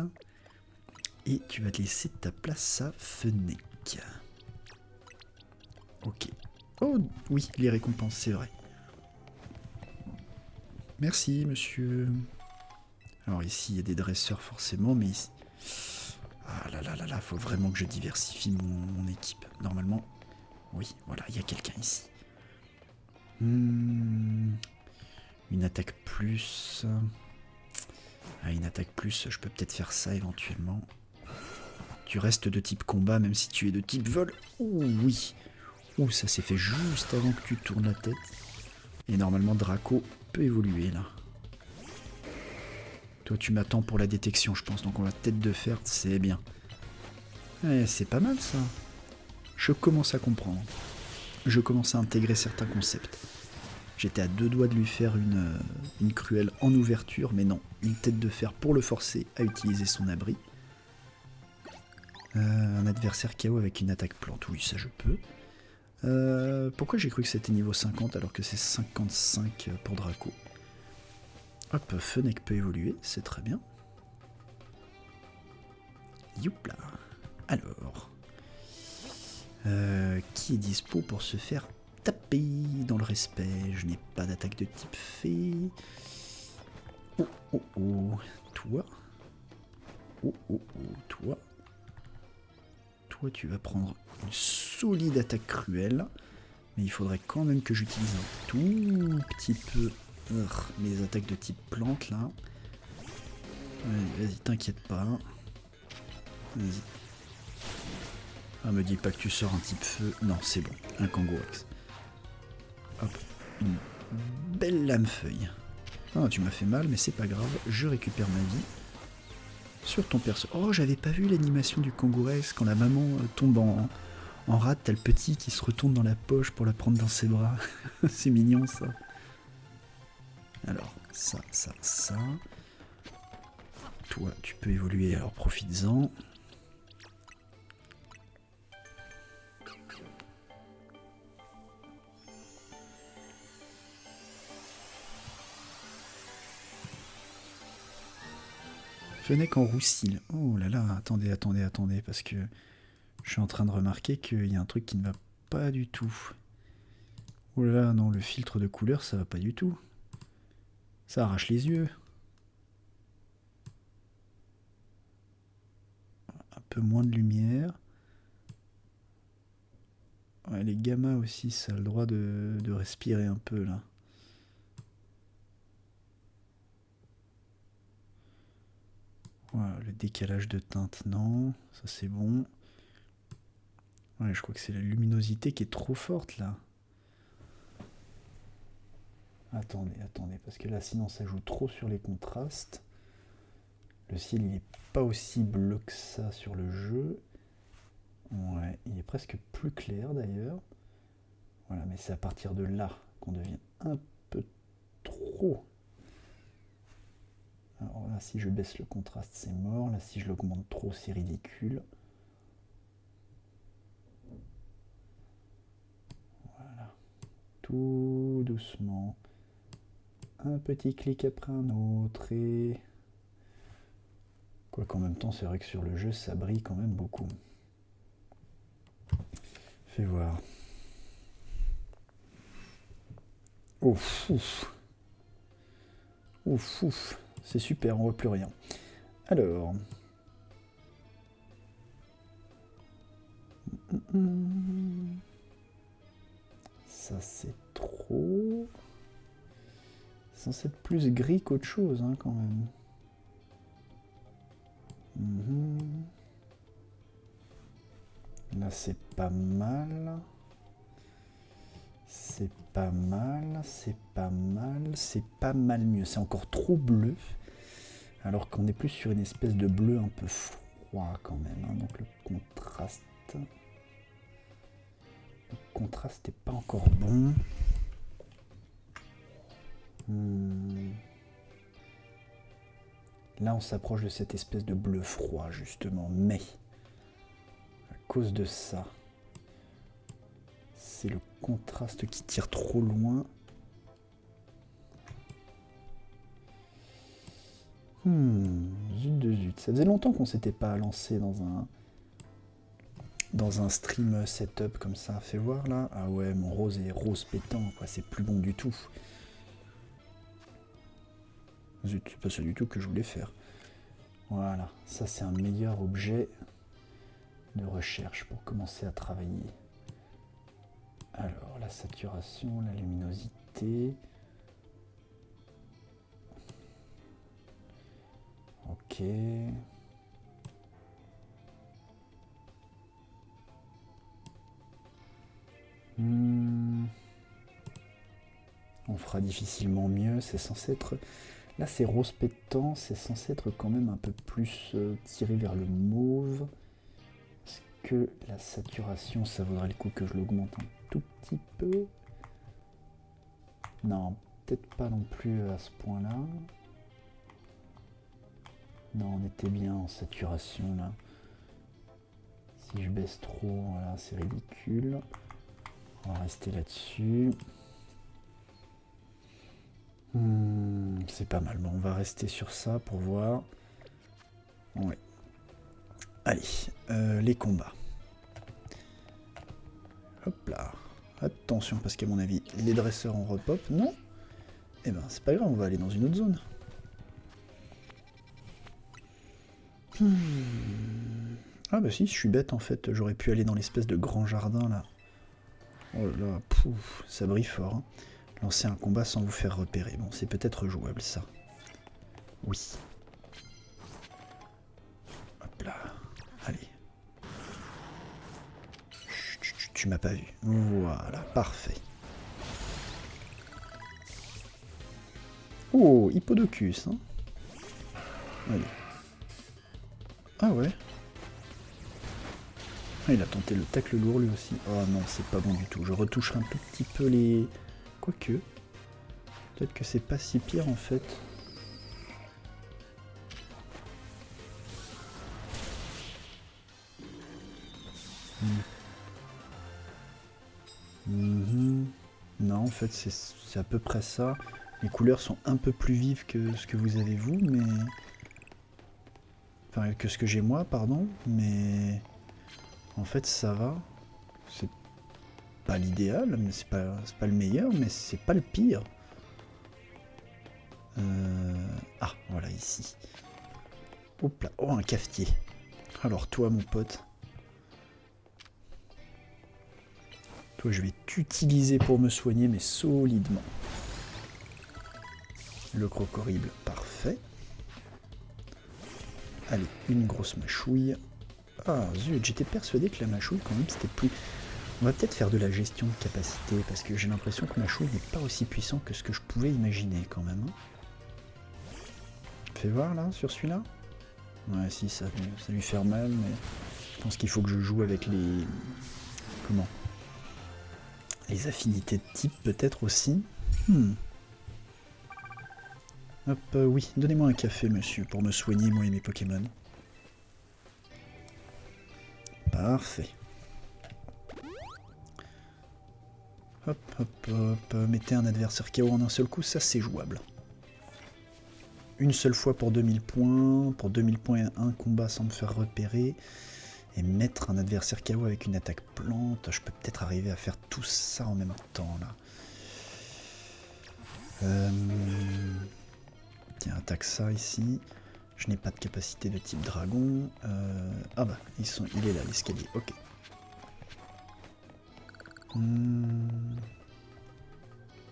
Et tu vas laisser ta place à Fennec. Ok. Oh oui, les récompenses, c'est vrai. Merci, monsieur. Alors ici, il y a des dresseurs forcément, mais ici... Ah là là là là, faut vraiment que je diversifie mon équipe. Normalement, oui, voilà, il y a quelqu'un ici. Une attaque plus... Ah, une attaque plus, je peux peut-être faire ça éventuellement. Tu restes de type combat, même si tu es de type vol. Ouh, oui. Ouh, ça s'est fait juste avant que tu tournes la tête. Et normalement, Draco peut évoluer, là. Toi, tu m'attends pour la détection, je pense. Donc, on va tête de fer, c'est bien. Ouais, c'est pas mal, ça. Je commence à comprendre. Je commence à intégrer certains concepts. J'étais à 2 doigts de lui faire une cruelle en ouverture, mais non, une tête de fer pour le forcer à utiliser son abri. Un adversaire KO avec une attaque plante, oui ça je peux. Pourquoi j'ai cru que c'était niveau 50 alors que c'est 55 pour Draco? Hop, Fennec peut évoluer, c'est très bien. Youpla. Alors, qui est dispo pour se faire taper dans le respect? Je n'ai pas d'attaque de type fée. Oh oh oh, toi. Oh oh oh, toi. Toi tu vas prendre une solide attaque cruelle. Mais il faudrait quand même que j'utilise un tout petit peu mes attaques de type plante là. Vas-y, t'inquiète pas. Vas-y. Ah, me dis pas que tu sors un type feu. Non, c'est bon. Un Kangourex. Hop. Une belle lame feuille. Ah, tu m'as fait mal, mais c'est pas grave. Je récupère ma vie. Sur ton perso. Oh, j'avais pas vu l'animation du Kangourex quand la maman tombe en rate. T'as le petit qui se retourne dans la poche pour la prendre dans ses bras. C'est mignon ça. Alors, ça. Toi, tu peux évoluer, alors profites-en. Fennec en roussil. Oh là là, attendez, parce que je suis en train de remarquer qu'il y a un truc qui ne va pas du tout. Oh là là, non, le filtre de couleur, ça va pas du tout. Ça arrache les yeux. Un peu moins de lumière. Ouais, les gammas aussi, ça a le droit de respirer un peu là. Voilà, le décalage de teinte, non. Ça c'est bon. Ouais, je crois que c'est la luminosité qui est trop forte là. Attendez, parce que là sinon ça joue trop sur les contrastes. Le ciel il est pas aussi bleu que ça sur le jeu. Ouais, il est presque plus clair d'ailleurs. Voilà, mais c'est à partir de là qu'on devient un peu trop. Alors là, si je baisse le contraste, c'est mort. Là, si je l'augmente trop, c'est ridicule. Voilà. Tout doucement. Un petit clic après un autre et... Quoi qu'en même temps, c'est vrai que sur le jeu, ça brille quand même beaucoup. Fais voir. Ouf, ouf. Ouf, ouf. C'est super, on voit plus rien. Alors... Ça, c'est trop... C'est censé être plus gris qu'autre chose, hein, quand même. Là, c'est pas mal. C'est pas mal, c'est pas mal, c'est pas mal mieux. C'est encore trop bleu, alors qu'on est plus sur une espèce de bleu un peu froid quand même. Hein. Donc le contraste n'est pas encore bon. Là, on s'approche de cette espèce de bleu froid justement, mais à cause de ça, c'est le contraste qui tire trop loin. Zut de zut. Ça faisait longtemps qu'on s'était pas lancé dans un stream setup comme ça. Fais voir là. Ah ouais, mon rose est rose pétant, quoi. C'est plus bon du tout. Zut, c'est pas ça du tout que je voulais faire. Voilà, ça c'est un meilleur objet de recherche pour commencer à travailler. Alors, la saturation, la luminosité. Ok. On fera difficilement mieux, c'est censé être... Là c'est rose pétant, c'est censé être quand même un peu plus tiré vers le mauve. Est-ce que la saturation, ça vaudrait le coup que je l'augmente un tout petit peu. Non, peut-être pas non plus à ce point-là. Non, on était bien en saturation là. Si je baisse trop, voilà, c'est ridicule. On va rester là-dessus. C'est pas mal. Bon, on va rester sur ça pour voir. Ouais. Allez, les combats. Hop là. Attention, parce qu'à mon avis, les dresseurs en repop. Non? Eh ben, c'est pas grave, on va aller dans une autre zone. Ah bah si, je suis bête en fait. J'aurais pu aller dans l'espèce de grand jardin là. Oh là là, pouf, ça brille fort. Hein. Lancer un combat sans vous faire repérer. Bon, c'est peut-être jouable ça. Oui. Hop là. Allez. Chut, tu m'as pas vu. Voilà, parfait. Oh, Hippodocus. Hein. Allez. Ah ouais. Ah, il a tenté le tacle lourd lui aussi. Oh non, c'est pas bon du tout. Je retoucherai un tout petit peu les... Quoique. Peut-être que c'est pas si pire en fait. Non, en fait, c'est à peu près ça. Les couleurs sont un peu plus vives que ce que vous avez vous, mais... Enfin, que ce que j'ai moi, pardon, mais... En fait, ça va. C'est pas l'idéal, mais c'est pas le meilleur, mais c'est pas le pire. Ah, voilà, ici. Hop là, oh, un cafetier. Alors toi, mon pote... Toi, je vais t'utiliser pour me soigner, mais solidement. Le croc horrible, parfait. Allez, une grosse mâchouille. Ah zut, j'étais persuadé que la mâchouille, quand même, c'était plus... On va peut-être faire de la gestion de capacité, parce que j'ai l'impression que mâchouille n'est pas aussi puissant que ce que je pouvais imaginer, quand même. Fais voir, là, sur celui-là. Ouais, si, ça lui fait mal, mais... Je pense qu'il faut que je joue avec les... Comment? Les affinités de type, peut-être, aussi. Hop, oui, donnez-moi un café, monsieur, pour me soigner, moi et mes Pokémon. Parfait. Hop, hop, hop, mettez un adversaire KO en un seul coup, ça c'est jouable. Une seule fois pour 2000 points, pour 2000 points un combat sans me faire repérer, et mettre un adversaire KO avec une attaque plante, je peux peut-être arriver à faire tout ça en même temps, là. Tiens, attaque ça ici. Je n'ai pas de capacité de type dragon. Ah bah, il est là, l'escalier, ok.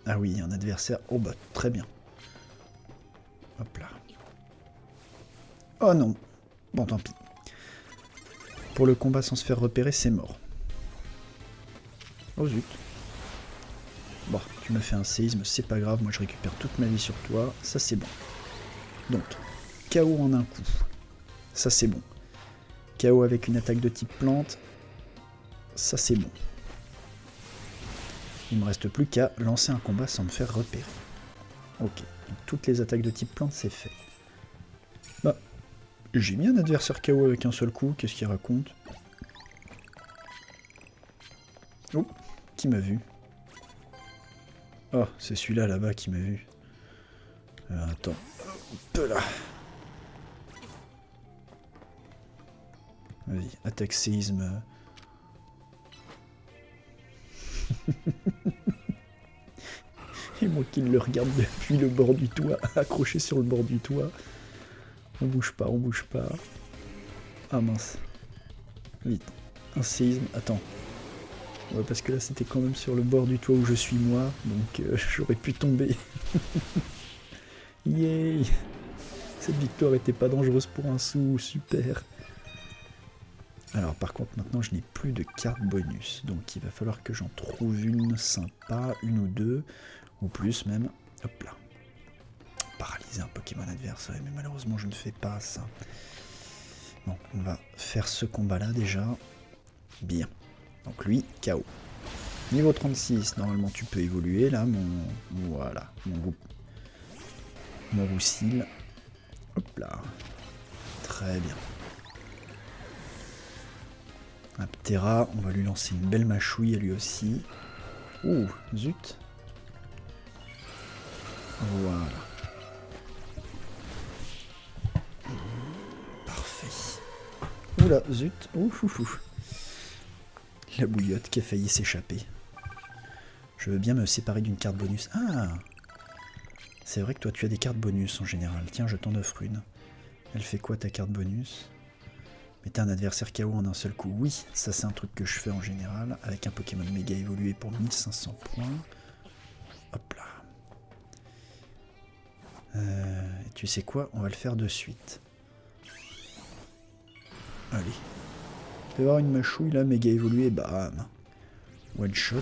Ah oui, un adversaire. Oh bah, très bien. Hop là. Oh non. Bon, tant pis. Pour le combat sans se faire repérer, c'est mort. Oh zut. Bon, tu me fais un séisme, c'est pas grave, moi je récupère toute ma vie sur toi, ça c'est bon. Donc, KO en un coup, ça c'est bon. KO avec une attaque de type plante, ça c'est bon. Il me reste plus qu'à lancer un combat sans me faire repérer. Ok, donc toutes les attaques de type plante c'est fait. Bah, j'ai mis un adversaire KO avec un seul coup, qu'est-ce qu'il raconte? Oh, qui m'a vu? Oh, c'est celui-là là-bas qui m'a vu. Attends, hop là. Vas-y, attaque séisme. Et moi qui le regarde depuis le bord du toit, accroché sur le bord du toit. On bouge pas, on bouge pas. Ah mince. Vite. Un séisme. Attends. Ouais, parce que là c'était quand même sur le bord du toit où je suis moi, donc j'aurais pu tomber. Yay! Cette victoire était pas dangereuse pour un sou, super. Alors par contre maintenant je n'ai plus de carte bonus, donc il va falloir que j'en trouve une sympa, une ou deux, ou plus même. Hop là. Paralyser un Pokémon adverse, ouais, mais malheureusement je ne fais pas ça. Bon, on va faire ce combat là déjà. Bien. Donc lui, KO. Niveau 36, normalement tu peux évoluer là, Voilà, mon roussil. Hop là. Très bien. Aptera, on va lui lancer une belle mâchouille à lui aussi. Ouh, zut. Voilà. Parfait. Oula, zut. Ouf, ouf, ouf. La bouillotte qui a failli s'échapper. Je veux bien me séparer d'une carte bonus. Ah! C'est vrai que toi tu as des cartes bonus en général. Tiens, je t'en offre une. Elle fait quoi ta carte bonus? Mettez un adversaire KO en un seul coup. Oui, ça c'est un truc que je fais en général. Avec un Pokémon méga évolué pour 1500 points. Hop là. Tu sais quoi? On va le faire de suite. Allez. Tu peux avoir une mâchouille là, méga évoluée. Bam. One shot.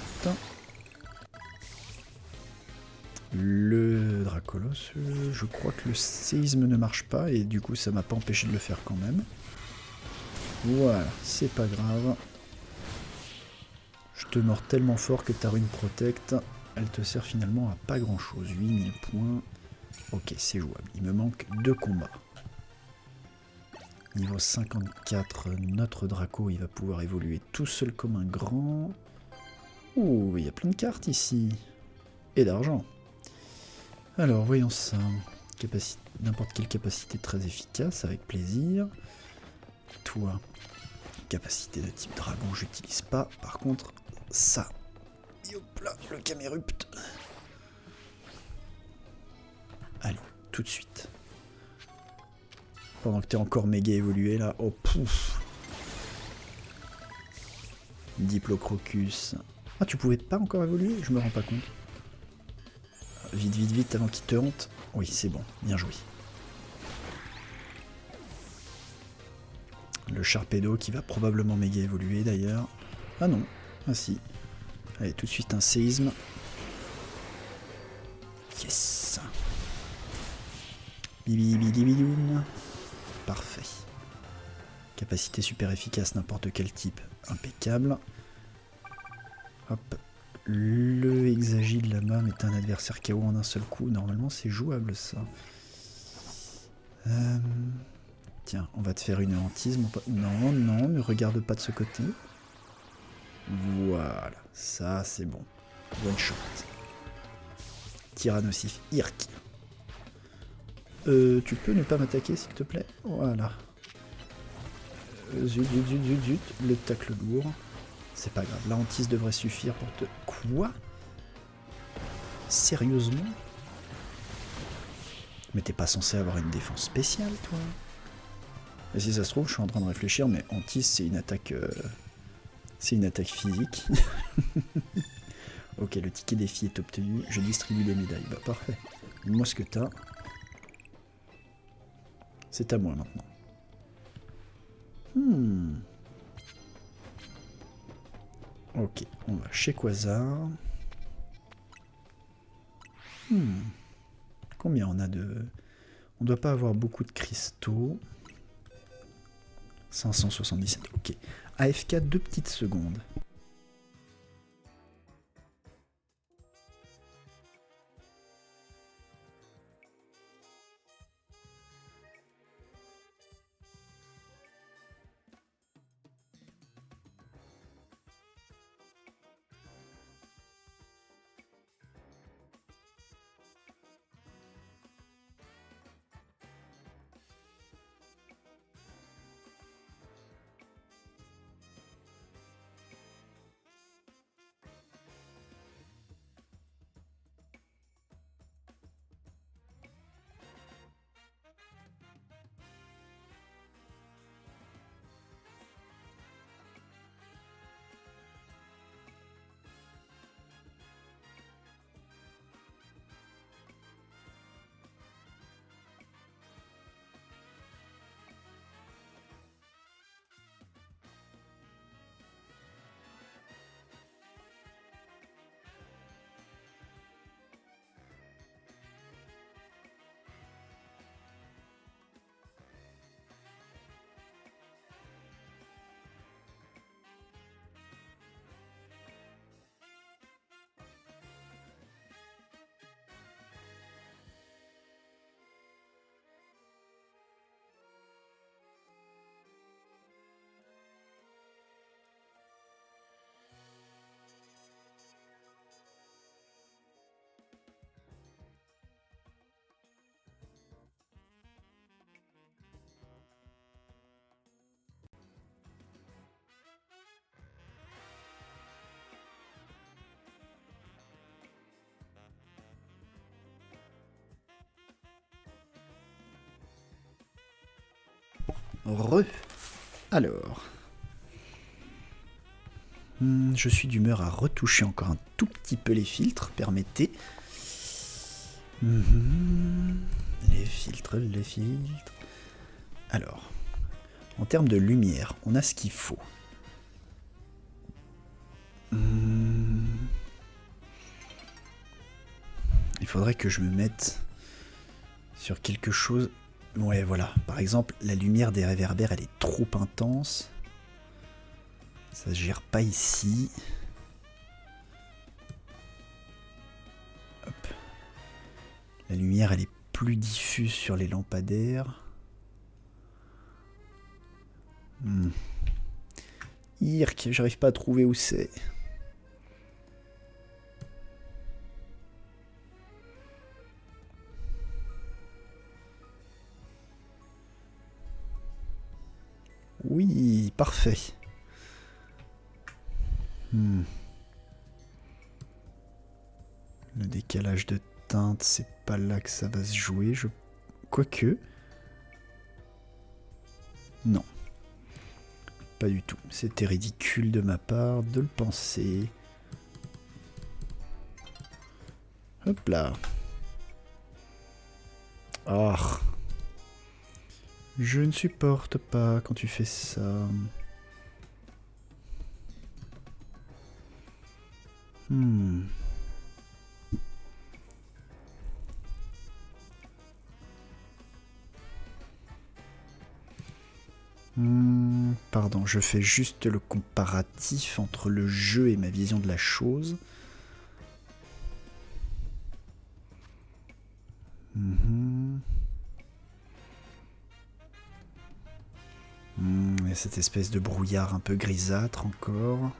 Le Dracolos, je crois que le séisme ne marche pas et du coup ça m'a pas empêché de le faire quand même. Voilà, c'est pas grave. Je te mords tellement fort que ta rune protect, elle te sert finalement à pas grand chose. 8000 points. Ok, c'est jouable. Il me manque 2 combats. Niveau 54, notre Draco, il va pouvoir évoluer tout seul comme un grand. Ouh, il y a plein de cartes ici. Et d'argent. Alors, voyons ça. N'importe quelle capacité très efficace, avec plaisir. Toi, capacité de type dragon, j'utilise pas. Par contre, ça. Et hop là, le Camérupt. Allez, tout de suite. Pendant que t'es encore méga évolué là. Oh pouf. Diplocrocus. Ah, tu pouvais pas encore évoluer? Je me rends pas compte. Vite, vite, vite, avant qu'il te hante. Oui, c'est bon, bien joué. Le Sharpedo qui va probablement méga évoluer d'ailleurs. Ah non, ah si. Allez, tout de suite un séisme. Yes. Bibibibibidoun. Parfait. Capacité super efficace, n'importe quel type. Impeccable. Hop. Le Hexagil là-bas met un adversaire KO en un seul coup. Normalement, c'est jouable ça. Tiens, on va te faire une hantise. Non, non, ne regarde pas de ce côté. Voilà, ça c'est bon. One shot. Tyrannosif Irk. Tu peux ne pas m'attaquer s'il te plaît? Voilà. Zut, zut, zut, zut, zut. Le tacle lourd. C'est pas grave, la hantise devrait suffire pour te... Quoi? Sérieusement? Mais t'es pas censé avoir une défense spéciale, toi? Et si ça se trouve, je suis en train de réfléchir, mais hantise, c'est une attaque... c'est une attaque physique. Ok, le ticket défi est obtenu. Je distribue les médailles. Bah, parfait. Moi, ce que t'as... C'est à moi, maintenant. Ok, on va chez Quasar. Combien on a de... On doit pas avoir beaucoup de cristaux. 577, ok. AFK 2 petites secondes. Alors. Je suis d'humeur à retoucher encore un tout petit peu les filtres, permettez. Les filtres. Alors, en termes de lumière, on a ce qu'il faut. Il faudrait que je me mette sur quelque chose. Ouais, voilà. Par exemple, la lumière des réverbères, elle est trop intense. Ça se gère pas ici. Hop. La lumière, elle est plus diffuse sur les lampadaires. Irk, j'arrive pas à trouver où c'est. Oui, parfait. Le décalage de teinte, c'est pas là que ça va se jouer. Quoique. Non. Pas du tout. C'était ridicule de ma part de le penser. Hop là. Ah. Je ne supporte pas quand tu fais ça. Pardon, je fais juste le comparatif entre le jeu et ma vision de la chose. Et cette espèce de brouillard un peu grisâtre encore.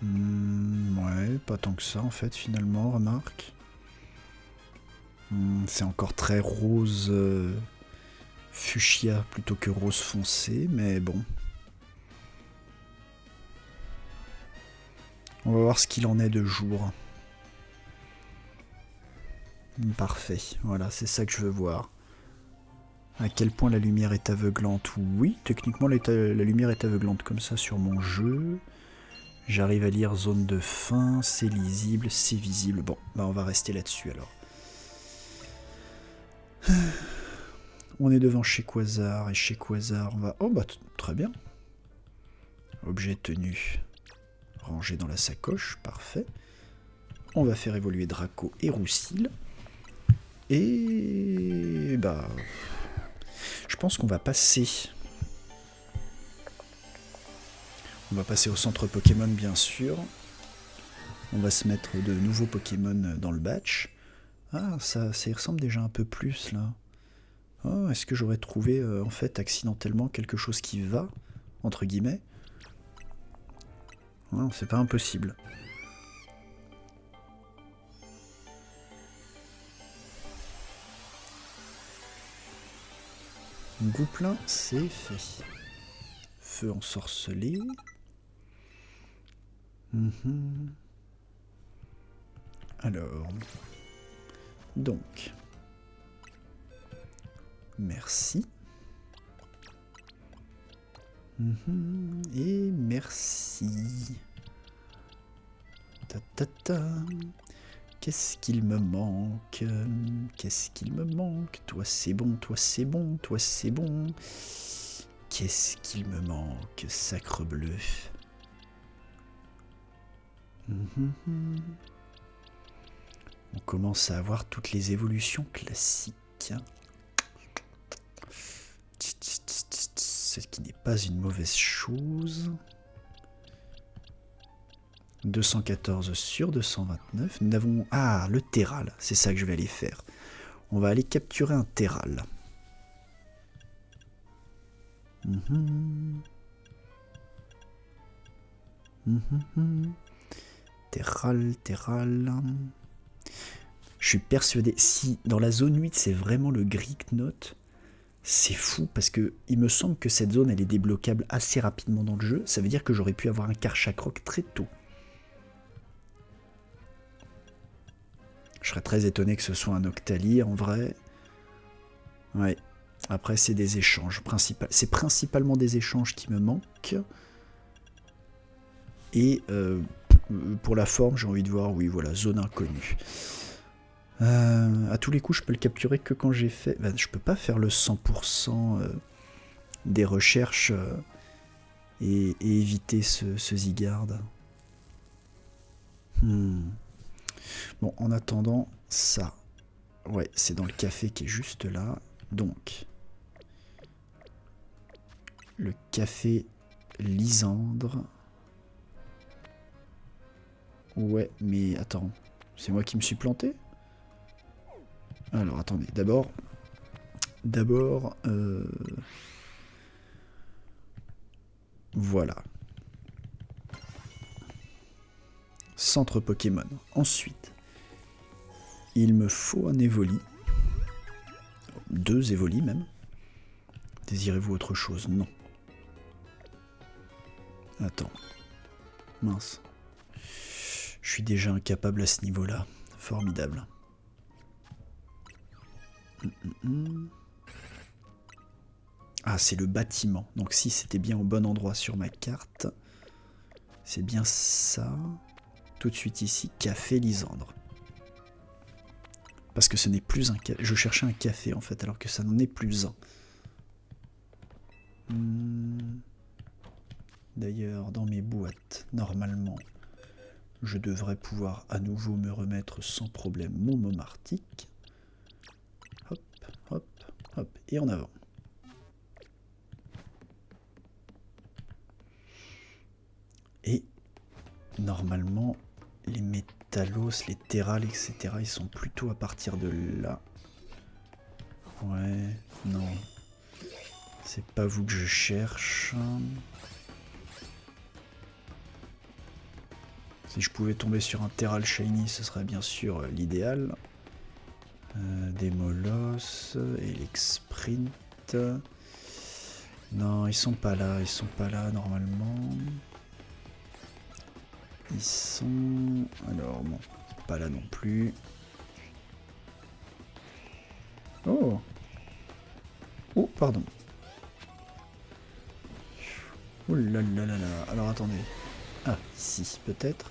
Ouais, pas tant que ça en fait finalement, remarque. C'est encore très rose fuchsia plutôt que rose foncé, mais bon. On va voir ce qu'il en est de jour. Parfait, voilà, c'est ça que je veux voir. À quel point la lumière est aveuglante. Oui, techniquement la lumière est aveuglante comme ça sur mon jeu. J'arrive à lire zone de fin, c'est lisible, c'est visible. Bon, bah on va rester là-dessus alors. On est devant chez Quasar, et chez Quasar on va... Oh bah très bien. Objet tenu. Rangé dans la sacoche, parfait. On va faire évoluer Draco et Roussil. Et... bah... je pense qu'on va passer... On va passer au centre Pokémon bien sûr. On va se mettre de nouveaux Pokémon dans le batch. Ah, ça y ressemble déjà un peu plus là. Oh, est-ce que j'aurais trouvé en fait accidentellement quelque chose qui va, entre guillemets? Non, c'est pas impossible. Gouplin, c'est fait. Feu ensorcelé. Alors, donc, merci. Et merci. Qu'est-ce qu'il me manque? Qu'est-ce qu'il me manque? Toi c'est bon, toi c'est bon, toi c'est bon. Qu'est-ce qu'il me manque, sacrebleu? On commence à avoir toutes les évolutions classiques. Ce qui n'est pas une mauvaise chose. 214 sur 229. Nous avons... Ah, le Terral. C'est ça que je vais aller faire. On va aller capturer un Terral. Terral. Je suis persuadé... Si dans la zone 8, c'est vraiment le Greeknot, c'est fou parce que il me semble que cette zone, elle est débloquable assez rapidement dans le jeu. Ça veut dire que j'aurais pu avoir un Karchakrok très tôt. Je serais très étonné que ce soit un Octali en vrai. Ouais. Après, c'est des échanges. C'est principalement des échanges qui me manquent. Et pour la forme, j'ai envie de voir, oui, voilà, zone inconnue. À tous les coups, je peux le capturer que quand j'ai fait... Ben, je peux pas faire le 100% des recherches et éviter ce Zygarde. Bon, en attendant, ça... Ouais, c'est dans le café qui est juste là. Donc, le café Lysandre. Ouais, mais attends, c'est moi qui me suis planté? Alors, attendez, d'abord... Voilà. Centre Pokémon. Ensuite, il me faut un Evoli. 2 Evoli même. Désirez-vous autre chose? Non. Attends. Mince. Je suis déjà incapable à ce niveau-là. Formidable. Ah, c'est le bâtiment. Donc si c'était bien au bon endroit sur ma carte, c'est bien ça. Tout de suite ici, café Lysandre. Parce que ce n'est plus un café. Je cherchais un café en fait, alors que ça n'en est plus un. D'ailleurs, dans mes boîtes, normalement, je devrais pouvoir à nouveau me remettre sans problème mon Momartic. Hop, hop, hop, et en avant. Et normalement, les métallos, les terrales, etc., ils sont plutôt à partir de là. Ouais, non. C'est pas vous que je cherche. Si je pouvais tomber sur un terral shiny, ce serait bien sûr l'idéal. Des molosses, Elexprint. Non, ils sont pas là normalement. Ils sont... Alors bon, pas là non plus. Oh! Oh, pardon. Oh là là là là. Alors attendez. Ah, ici, peut-être.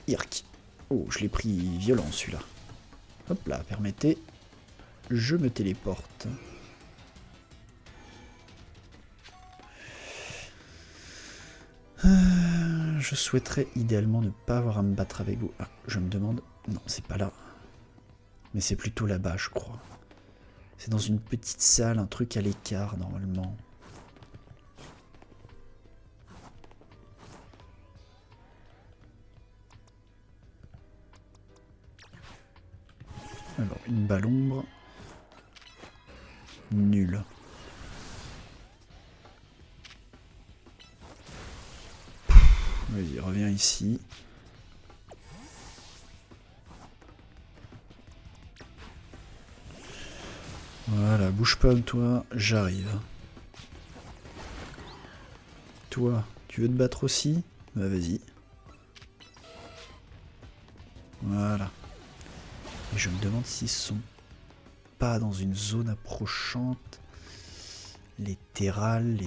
Irk. Oh, je l'ai pris violent celui-là. Hop là, permettez. Je me téléporte. Je souhaiterais idéalement ne pas avoir à me battre avec vous. Ah, je me demande... Non, c'est pas là. Mais c'est plutôt là-bas, je crois. C'est dans une petite salle, un truc à l'écart, normalement. Alors, une balle ombre. Nul. Vas-y, reviens ici. Voilà, bouge pas toi, j'arrive. Toi, tu veux te battre aussi? Bah vas-y. Voilà. Et je me demande s'ils sont pas dans une zone approchante. Les terrales,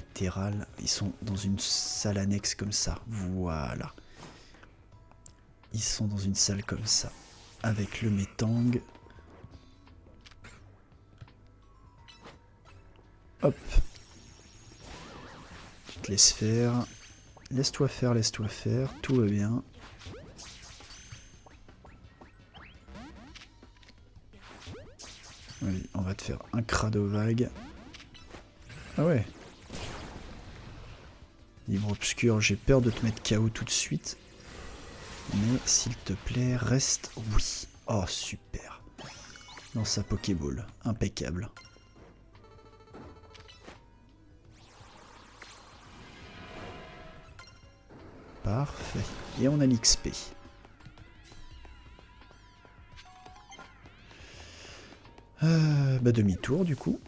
ils sont dans une salle annexe comme ça. Voilà. Ils sont dans une salle comme ça. Avec le métang. Hop. Tu te laisses faire. Laisse-toi faire, laisse-toi faire. Tout va bien. Allez, on va te faire un crado vague. Ah ouais. Livre obscur, j'ai peur de te mettre KO tout de suite. Mais s'il te plaît, reste... Oui. Oh, super. Dans sa Pokéball. Impeccable. Parfait. Et on a l'XP. Bah demi-tour du coup.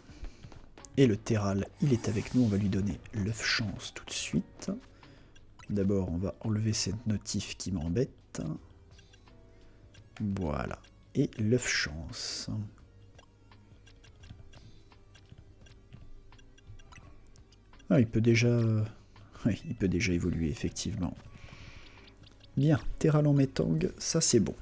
Et le Terral, il est avec nous. On va lui donner l'œuf chance tout de suite. D'abord, on va enlever cette notif qui m'embête. Voilà. Et l'œuf chance. Ah, il peut déjà... Oui, il peut déjà évoluer, effectivement. Bien, Terralan Metang, ça c'est bon.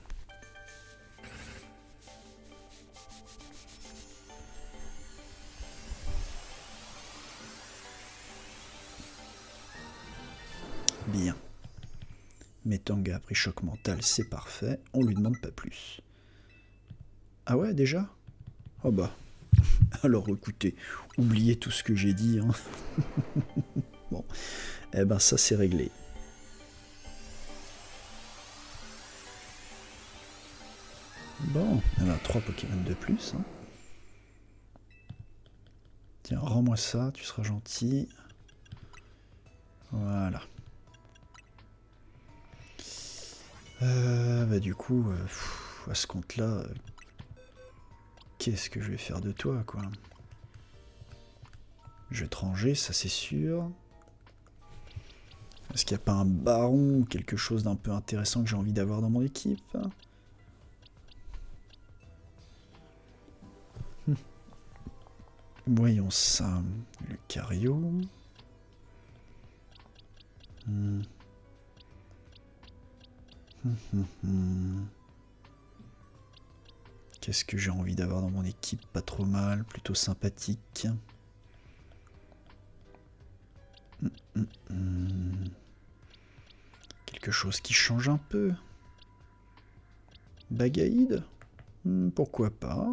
Bien. Metang a pris choc mental, c'est parfait. On lui demande pas plus. Ah ouais, déjà? Oh bah. Alors écoutez, oubliez tout ce que j'ai dit. Hein. Bon, eh ben ça c'est réglé. Bon, on a 3 Pokémon de plus. Hein. Tiens, rends-moi ça, tu seras gentil. Voilà. Bah du coup, à ce compte-là, qu'est-ce que je vais faire de toi, quoi? Je vais te ranger, ça c'est sûr. Est-ce qu'il n'y a pas un baron ou quelque chose d'un peu intéressant que j'ai envie d'avoir dans mon équipe? Voyons ça. Le Cario. Qu'est-ce que j'ai envie d'avoir dans mon équipe? Pas trop mal, plutôt sympathique. Quelque chose qui change un peu. Bagaïd? Pourquoi pas?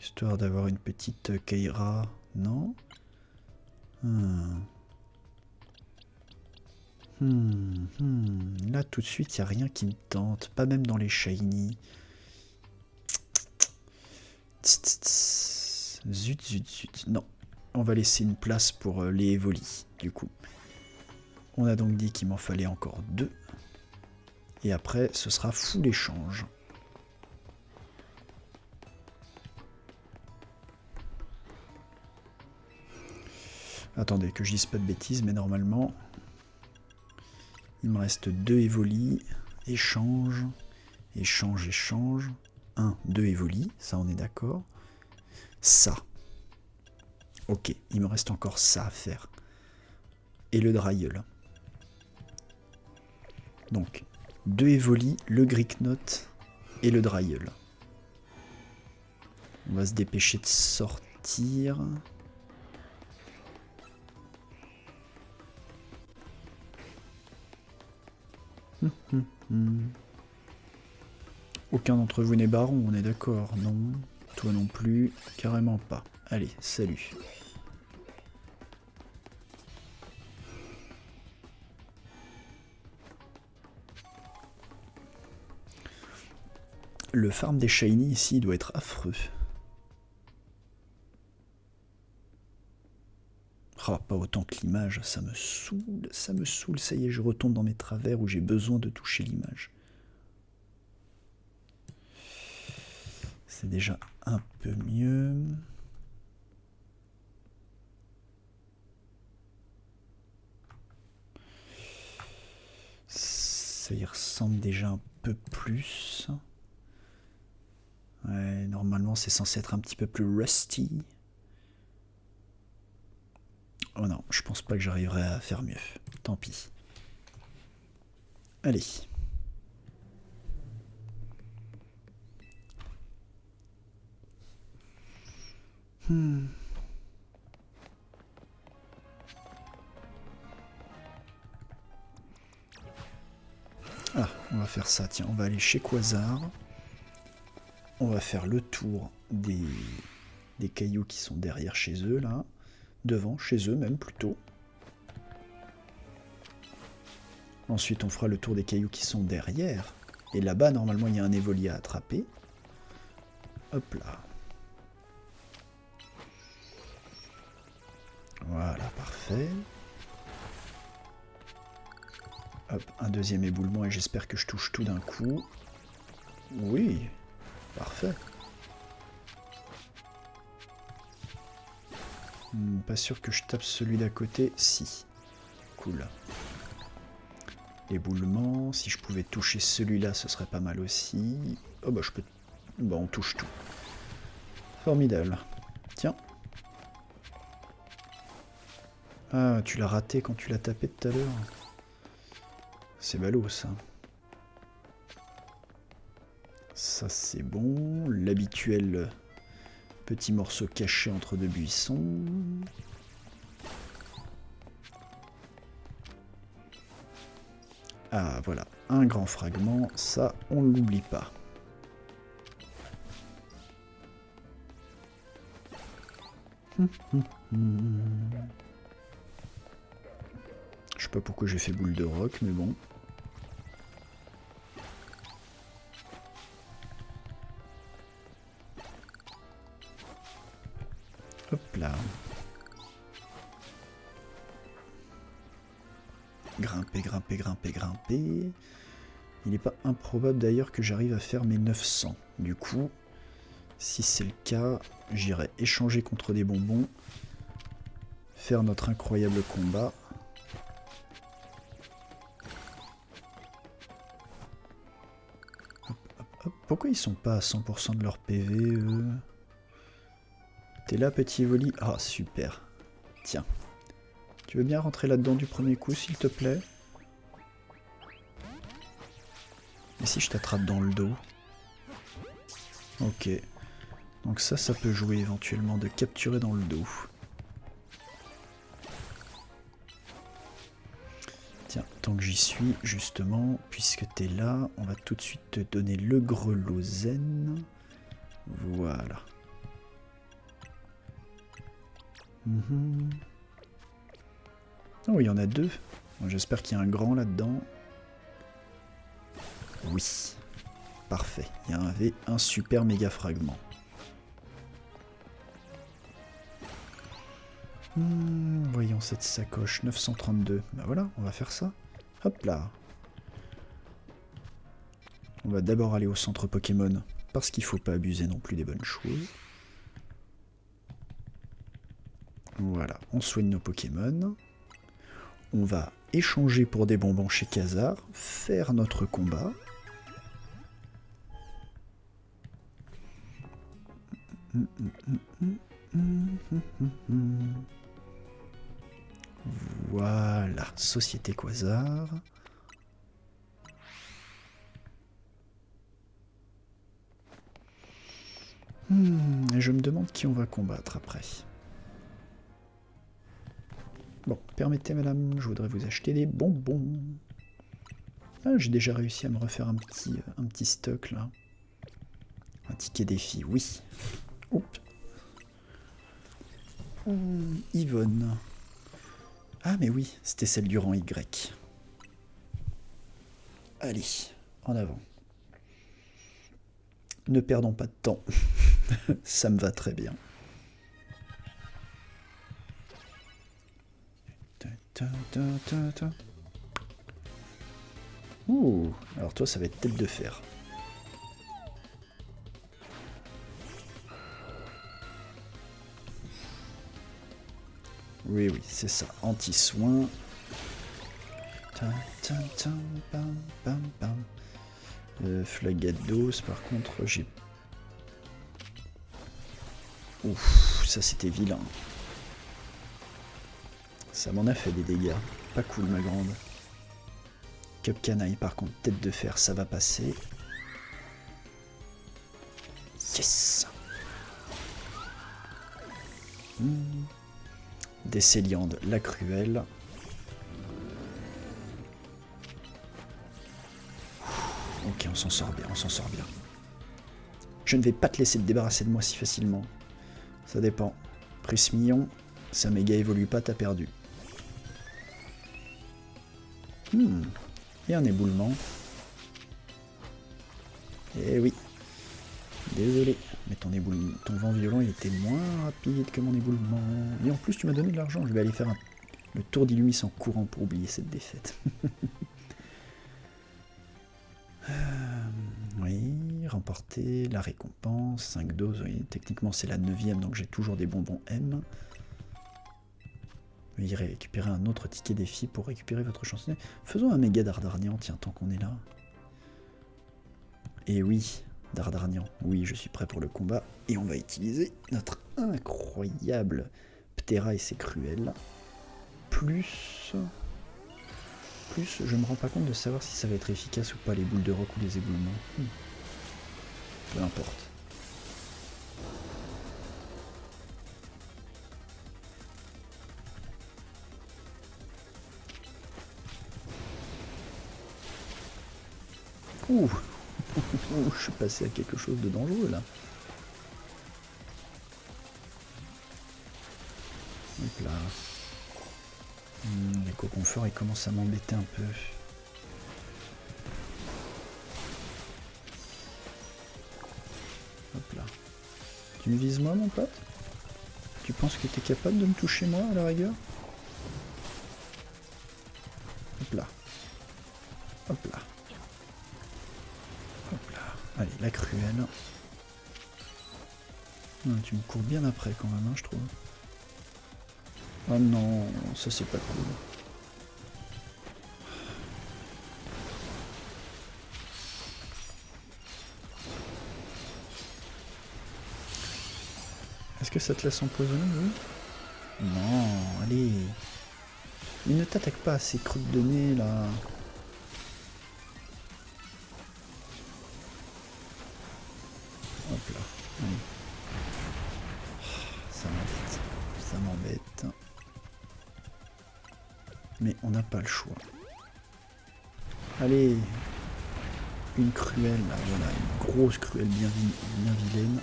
Histoire d'avoir une petite Keira, non? Là, tout de suite, il n'y a rien qui me tente. Pas même dans les shiny. Zut, zut, zut. Non. On va laisser une place pour les Evoli, du coup. On a donc dit qu'il m'en fallait encore 2. Et après, ce sera full échange. Attendez, que je dise pas de bêtises, mais normalement, il me reste 2 Evoli. Échange, échange, échange. 1, 2 Evoli, ça on est d'accord. Ça. Ok, il me reste encore ça à faire. Et le Dryeul. Donc, 2 Evoli, le Gricknot et le Dryeul. On va se dépêcher de sortir. Aucun d'entre vous n'est baron, on est d'accord? Non. Toi non plus. Carrément pas. Allez, salut. Le farm des shiny ici doit être affreux. Oh, pas autant que l'image, ça me saoule, ça y est, je retombe dans mes travers où j'ai besoin de toucher l'image. C'est déjà un peu mieux. Ça y ressemble déjà un peu plus. Ouais, normalement c'est censé être un petit peu plus rusty. Oh non, je pense pas que j'arriverai à faire mieux. Tant pis. Allez. Ah, on va faire ça, tiens, on va aller chez Quasar. On va faire le tour des cailloux qui sont derrière chez eux, là. Devant, chez eux même, plutôt. Ensuite, on fera le tour des cailloux qui sont derrière. Et là-bas, normalement, il y a un Evoli à attraper. Hop là. Voilà, parfait. Hop, un deuxième éboulement et j'espère que je touche tout d'un coup. Oui, parfait. Pas sûr que je tape celui d'à côté. Si. Cool. Éboulement. Si je pouvais toucher celui-là, ce serait pas mal aussi. Oh bah je peux... Bah on touche tout. Formidable. Tiens. Ah, tu l'as raté quand tu l'as tapé tout à l'heure. C'est ballot, ça. Ça, c'est bon. L'habituel petit morceau caché entre deux buissons. Ah, voilà. Un grand fragment. Ça, on ne l'oublie pas. Je sais pas pourquoi j'ai fait boule de roc, mais bon. Hop là. Grimper, grimper, grimper, grimper. Il n'est pas improbable d'ailleurs que j'arrive à faire mes 900. Du coup, si c'est le cas, j'irai échanger contre des bonbons. Faire notre incroyable combat. Hop, hop, hop. Pourquoi ils sont pas à 100% de leur PV, eux? T'es là, petit Evoli? Ah, super. Tiens. Tu veux bien rentrer là-dedans du premier coup, s'il te plaît? Et si je t'attrape dans le dos? Ok. Donc ça peut jouer éventuellement de capturer dans le dos. Tiens, tant que j'y suis, justement, puisque t'es là, on va tout de suite te donner le grelot zen. Voilà. Oh, il y en a deux. J'espère qu'il y a un grand là-dedans. Oui. Parfait. Il y avait un super méga fragment. Voyons cette sacoche. 932. Bah voilà, on va faire ça. Hop là. On va d'abord aller au centre Pokémon. Parce qu'il ne faut pas abuser non plus des bonnes choses. Voilà, on soigne nos Pokémon. On va échanger pour des bonbons chez Khazar. Faire notre combat. Voilà, Société Quasar. Et je me demande qui on va combattre après. Bon, permettez madame, je voudrais vous acheter des bonbons. Ah, j'ai déjà réussi à me refaire un petit stock là. Un ticket défi, oui. Oups. Yvonne. Ah mais oui, c'était celle du rang Y. Allez, en avant. Ne perdons pas de temps. Ça me va très bien. Ouh, alors toi ça va être tête de fer. Oui, oui, c'est ça. Anti-soin. Flagados, par contre, j'ai... Ouf, ça c'était vilain. Ça m'en a fait des dégâts. Pas cool, ma grande. Cup canaille, par contre, tête de fer, ça va passer. Yes! Décéliande, la cruelle. Ok, on s'en sort bien, on s'en sort bien. Je ne vais pas te laisser te débarrasser de moi si facilement. Ça dépend. Prismillon, ça méga évolue pas, t'as perdu. Et un éboulement. Eh oui. Désolé. Mais ton vent violent, il était moins rapide que mon éboulement. Et en plus, tu m'as donné de l'argent. Je vais aller faire le tour d'Illumis en courant pour oublier cette défaite. Oui, remporter la récompense. 5 doses. Oui, techniquement, c'est la 9ème, donc j'ai toujours des bonbons M. Veuillez récupérer un autre ticket défi pour récupérer votre chansonnier. Faisons un méga Dardarnian, tiens, tant qu'on est là. Et oui, Dardarnian, oui, je suis prêt pour le combat. Et on va utiliser notre incroyable Ptera et ses cruels plus, je me rends pas compte de savoir si ça va être efficace ou pas, les boules de roc ou les éboulements. Peu importe. Ouh. Je suis passé à quelque chose de dangereux là. Hop là. Les cocons forts, ils commencent à m'embêter un peu. Hop là. Tu me vises moi, mon pote? Tu penses que tu es capable de me toucher moi, à la rigueur? Hop là. Hop là. Hop là. Allez, la cruelle. Tu me cours bien après quand même, hein, je trouve. Oh non, ça c'est pas cool. Est-ce que ça te laisse empoisonner, oui? Non, allez. Il ne t'attaque pas à ces croûtes de nez là. Hop là. Allez. Ça m'embête. Ça m'embête. Mais on n'a pas le choix. Allez. Une cruelle là, voilà. Une grosse cruelle bien vilaine.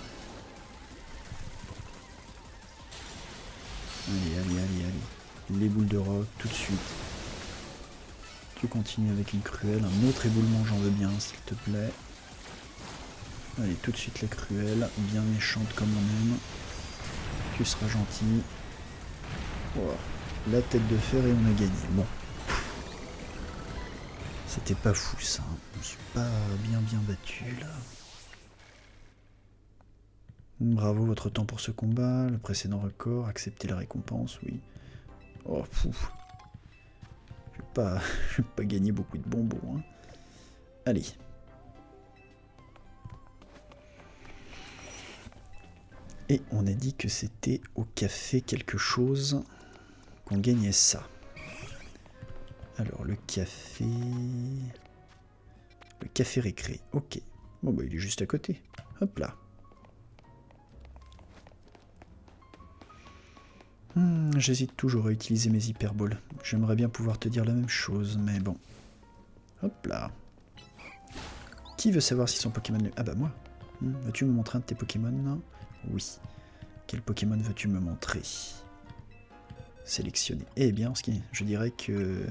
Allez, allez, allez, allez. Les boules de roc, tout de suite. Tu continues avec une cruelle. Un autre éboulement, j'en veux bien, s'il te plaît. Allez, tout de suite la cruelle. Bien méchante comme on aime. Tu seras gentil. Oh, la tête de fer et on a gagné. Bon. C'était pas fou ça. Je me suis pas bien battu là. Bravo votre temps pour ce combat. Le précédent record. Acceptez la récompense, oui. Oh, pouf. Je vais pas gagner beaucoup de bonbons. Hein. Allez. Et on a dit que c'était au café quelque chose qu'on gagnait ça. Alors le café... Le café récré, ok. Bon bah il est juste à côté. Hop là. J'hésite toujours à utiliser mes hyperboles. J'aimerais bien pouvoir te dire la même chose, mais bon. Hop là. Qui veut savoir si son Pokémon... Ah bah moi. Veux-tu me montrer un de tes Pokémon? Oui. Quel Pokémon veux-tu me montrer? Sélectionner. Eh bien, je dirais que...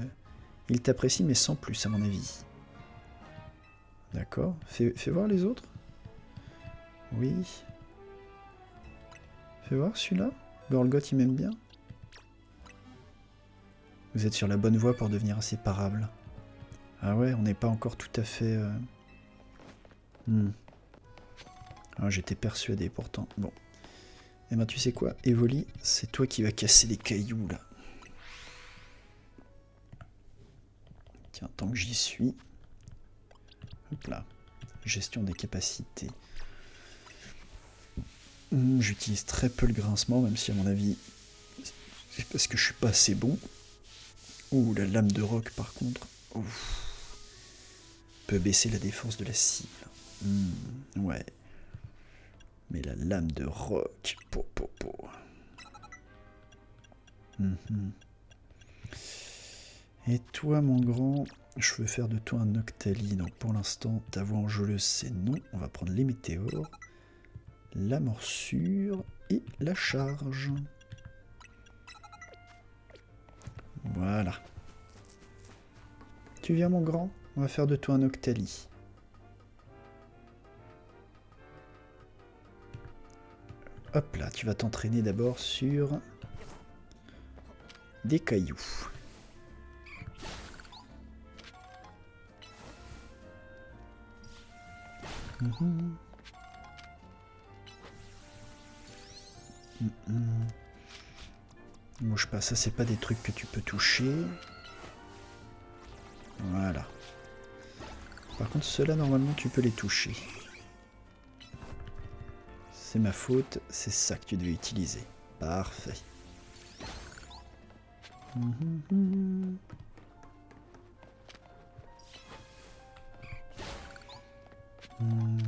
Il t'apprécie, mais sans plus, à mon avis. D'accord. Fais voir les autres. Oui. Fais voir celui-là. Gorgoth, il m'aime bien. Vous êtes sur la bonne voie pour devenir inséparable. Ah ouais, on n'est pas encore tout à fait... Ah, j'étais persuadé pourtant. Bon. Eh ben tu sais quoi, Evoli, c'est toi qui vas casser les cailloux là. Tiens, tant que j'y suis. Hop là. Gestion des capacités. J'utilise très peu le grincement, même si à mon avis, c'est parce que je suis pas assez bon. Ouh, la lame de roc par contre. Ouf. Peut baisser la défense de la cible. Ouais. Mais la lame de roc. Et toi, mon grand, je veux faire de toi un Octali. Donc pour l'instant, ta voix enjôleuse, c'est non. On va prendre les météores, la morsure et la charge. Voilà. Tu viens, mon grand? On va faire de toi un Octali. Hop là, tu vas t'entraîner d'abord sur des cailloux. Bouge pas, ça c'est pas des trucs que tu peux toucher. Voilà. Par contre, ceux-là, normalement, tu peux les toucher. C'est ma faute, c'est ça que tu devais utiliser. Parfait.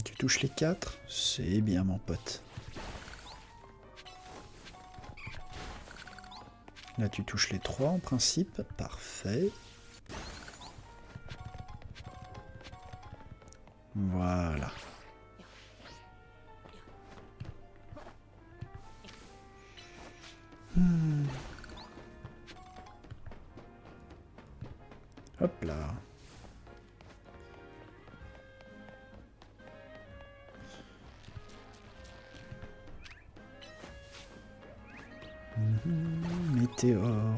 Tu touches les 4, c'est bien mon pote. Là tu touches les 3 en principe, parfait. Voilà. Hop là. Météore.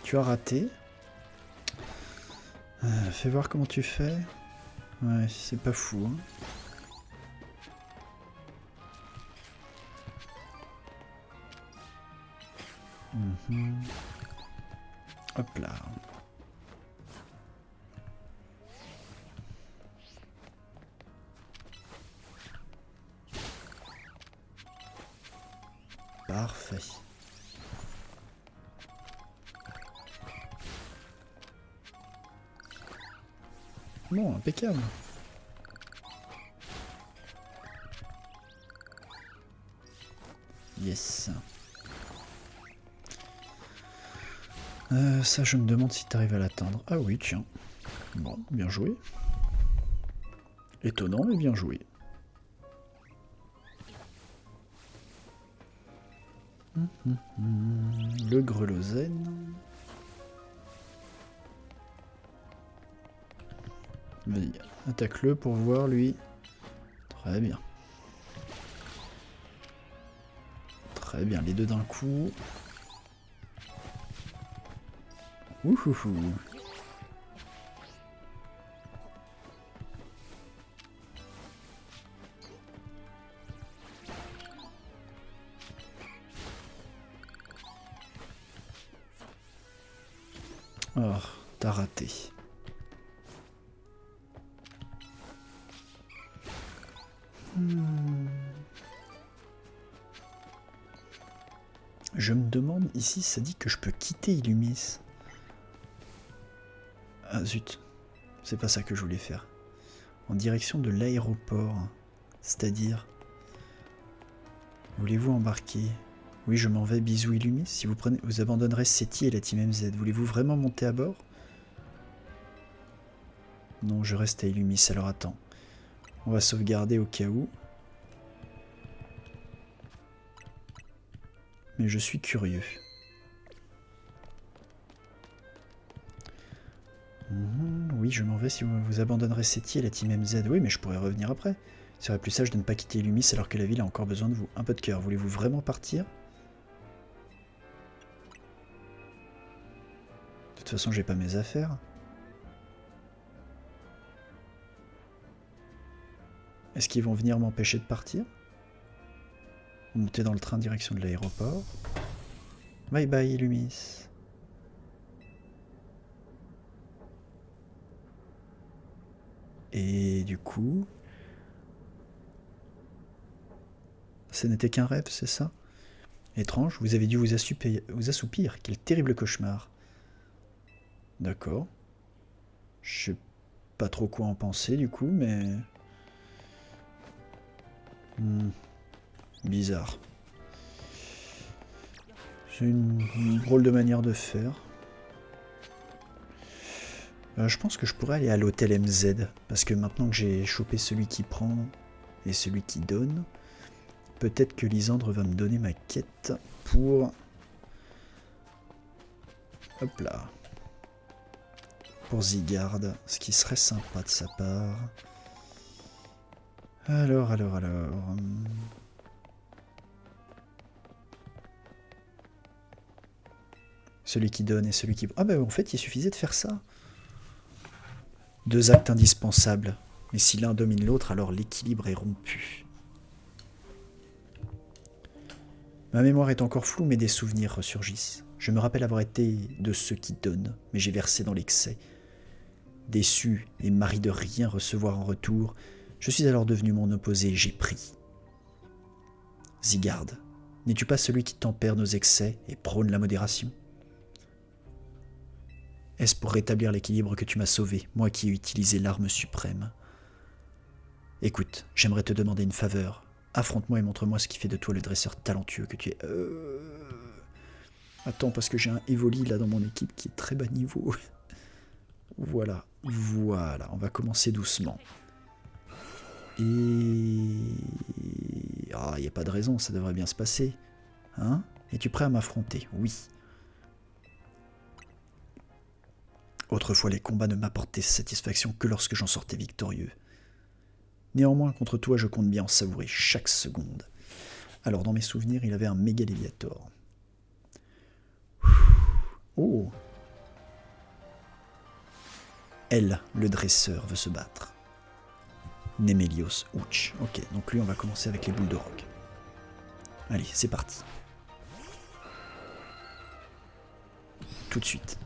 Tu as raté. Fais voir comment tu fais. Ouais, c'est pas fou. Hein. Hop là. Parfait. Bon, impeccable. Yes. Ça, je me demande si tu arrives à l'atteindre. Ah oui, tiens. Bon, bien joué. Étonnant, mais bien joué. Le grelosène. Vas-y, attaque-le pour voir lui. Très bien. Très bien, les deux d'un coup. Ouhouhou. Oh, t'as raté. Je me demande, ici, ça dit que je peux quitter Illumis. Ah zut, c'est pas ça que je voulais faire. En direction de l'aéroport, c'est-à-dire... Voulez-vous embarquer? Oui, je m'en vais, bisous Illumis. Si vous prenez, vous abandonnerez Seti et la Team MZ. Voulez-vous vraiment monter à bord? Non, je reste à Illumis, alors attends. On va sauvegarder au cas où. Mais je suis curieux. Oui, je m'en vais si vous abandonnerez Seti et la Team MZ. Oui, mais je pourrais revenir après. Il serait plus sage de ne pas quitter Illumis alors que la ville a encore besoin de vous. Un peu de cœur, voulez-vous vraiment partir? De toute façon, j'ai pas mes affaires. Est-ce qu'ils vont venir m'empêcher de partir? Monter dans le train en direction de l'aéroport. Bye bye, Illumis. Et du coup... Ce n'était qu'un rêve, c'est ça? Étrange, vous avez dû vous assoupir. Quel terrible cauchemar. D'accord. Je sais pas trop quoi en penser du coup, mais... Bizarre. C'est une drôle de manière de faire. Je pense que je pourrais aller à l'hôtel MZ, parce que maintenant que j'ai chopé celui qui prend et celui qui donne, peut-être que Lysandre va me donner ma quête pour... Hop là. Pour Zygarde, ce qui serait sympa de sa part. Alors... Celui qui donne et celui qui... Ah bah en fait il suffisait de faire ça. Deux actes indispensables. Mais si l'un domine l'autre, alors l'équilibre est rompu. Ma mémoire est encore floue, mais des souvenirs ressurgissent. Je me rappelle avoir été de ceux qui donnent, mais j'ai versé dans l'excès. Déçu et marri de rien recevoir en retour, je suis alors devenu mon opposé et j'ai pris. Zygarde, n'es-tu pas celui qui tempère nos excès et prône la modération? Est-ce pour rétablir l'équilibre que tu m'as sauvé, moi qui ai utilisé l'arme suprême? Écoute, j'aimerais te demander une faveur. Affronte-moi et montre-moi ce qui fait de toi le dresseur talentueux que tu es. Attends, parce que j'ai un Evoli là dans mon équipe qui est très bas niveau. Voilà, voilà, on va commencer doucement. Et... Ah, il n'y a pas de raison, ça devrait bien se passer. Hein? Es-tu prêt à m'affronter? Oui. Autrefois, les combats ne m'apportaient satisfaction que lorsque j'en sortais victorieux. Néanmoins, contre toi, je compte bien en savourer chaque seconde. Alors, dans mes souvenirs, il avait un méga Léviator. Oh! Elle, le dresseur, veut se battre. Nemelios Ouch. Ok, donc lui, on va commencer avec les boules de roc. Allez, c'est parti. Tout de suite.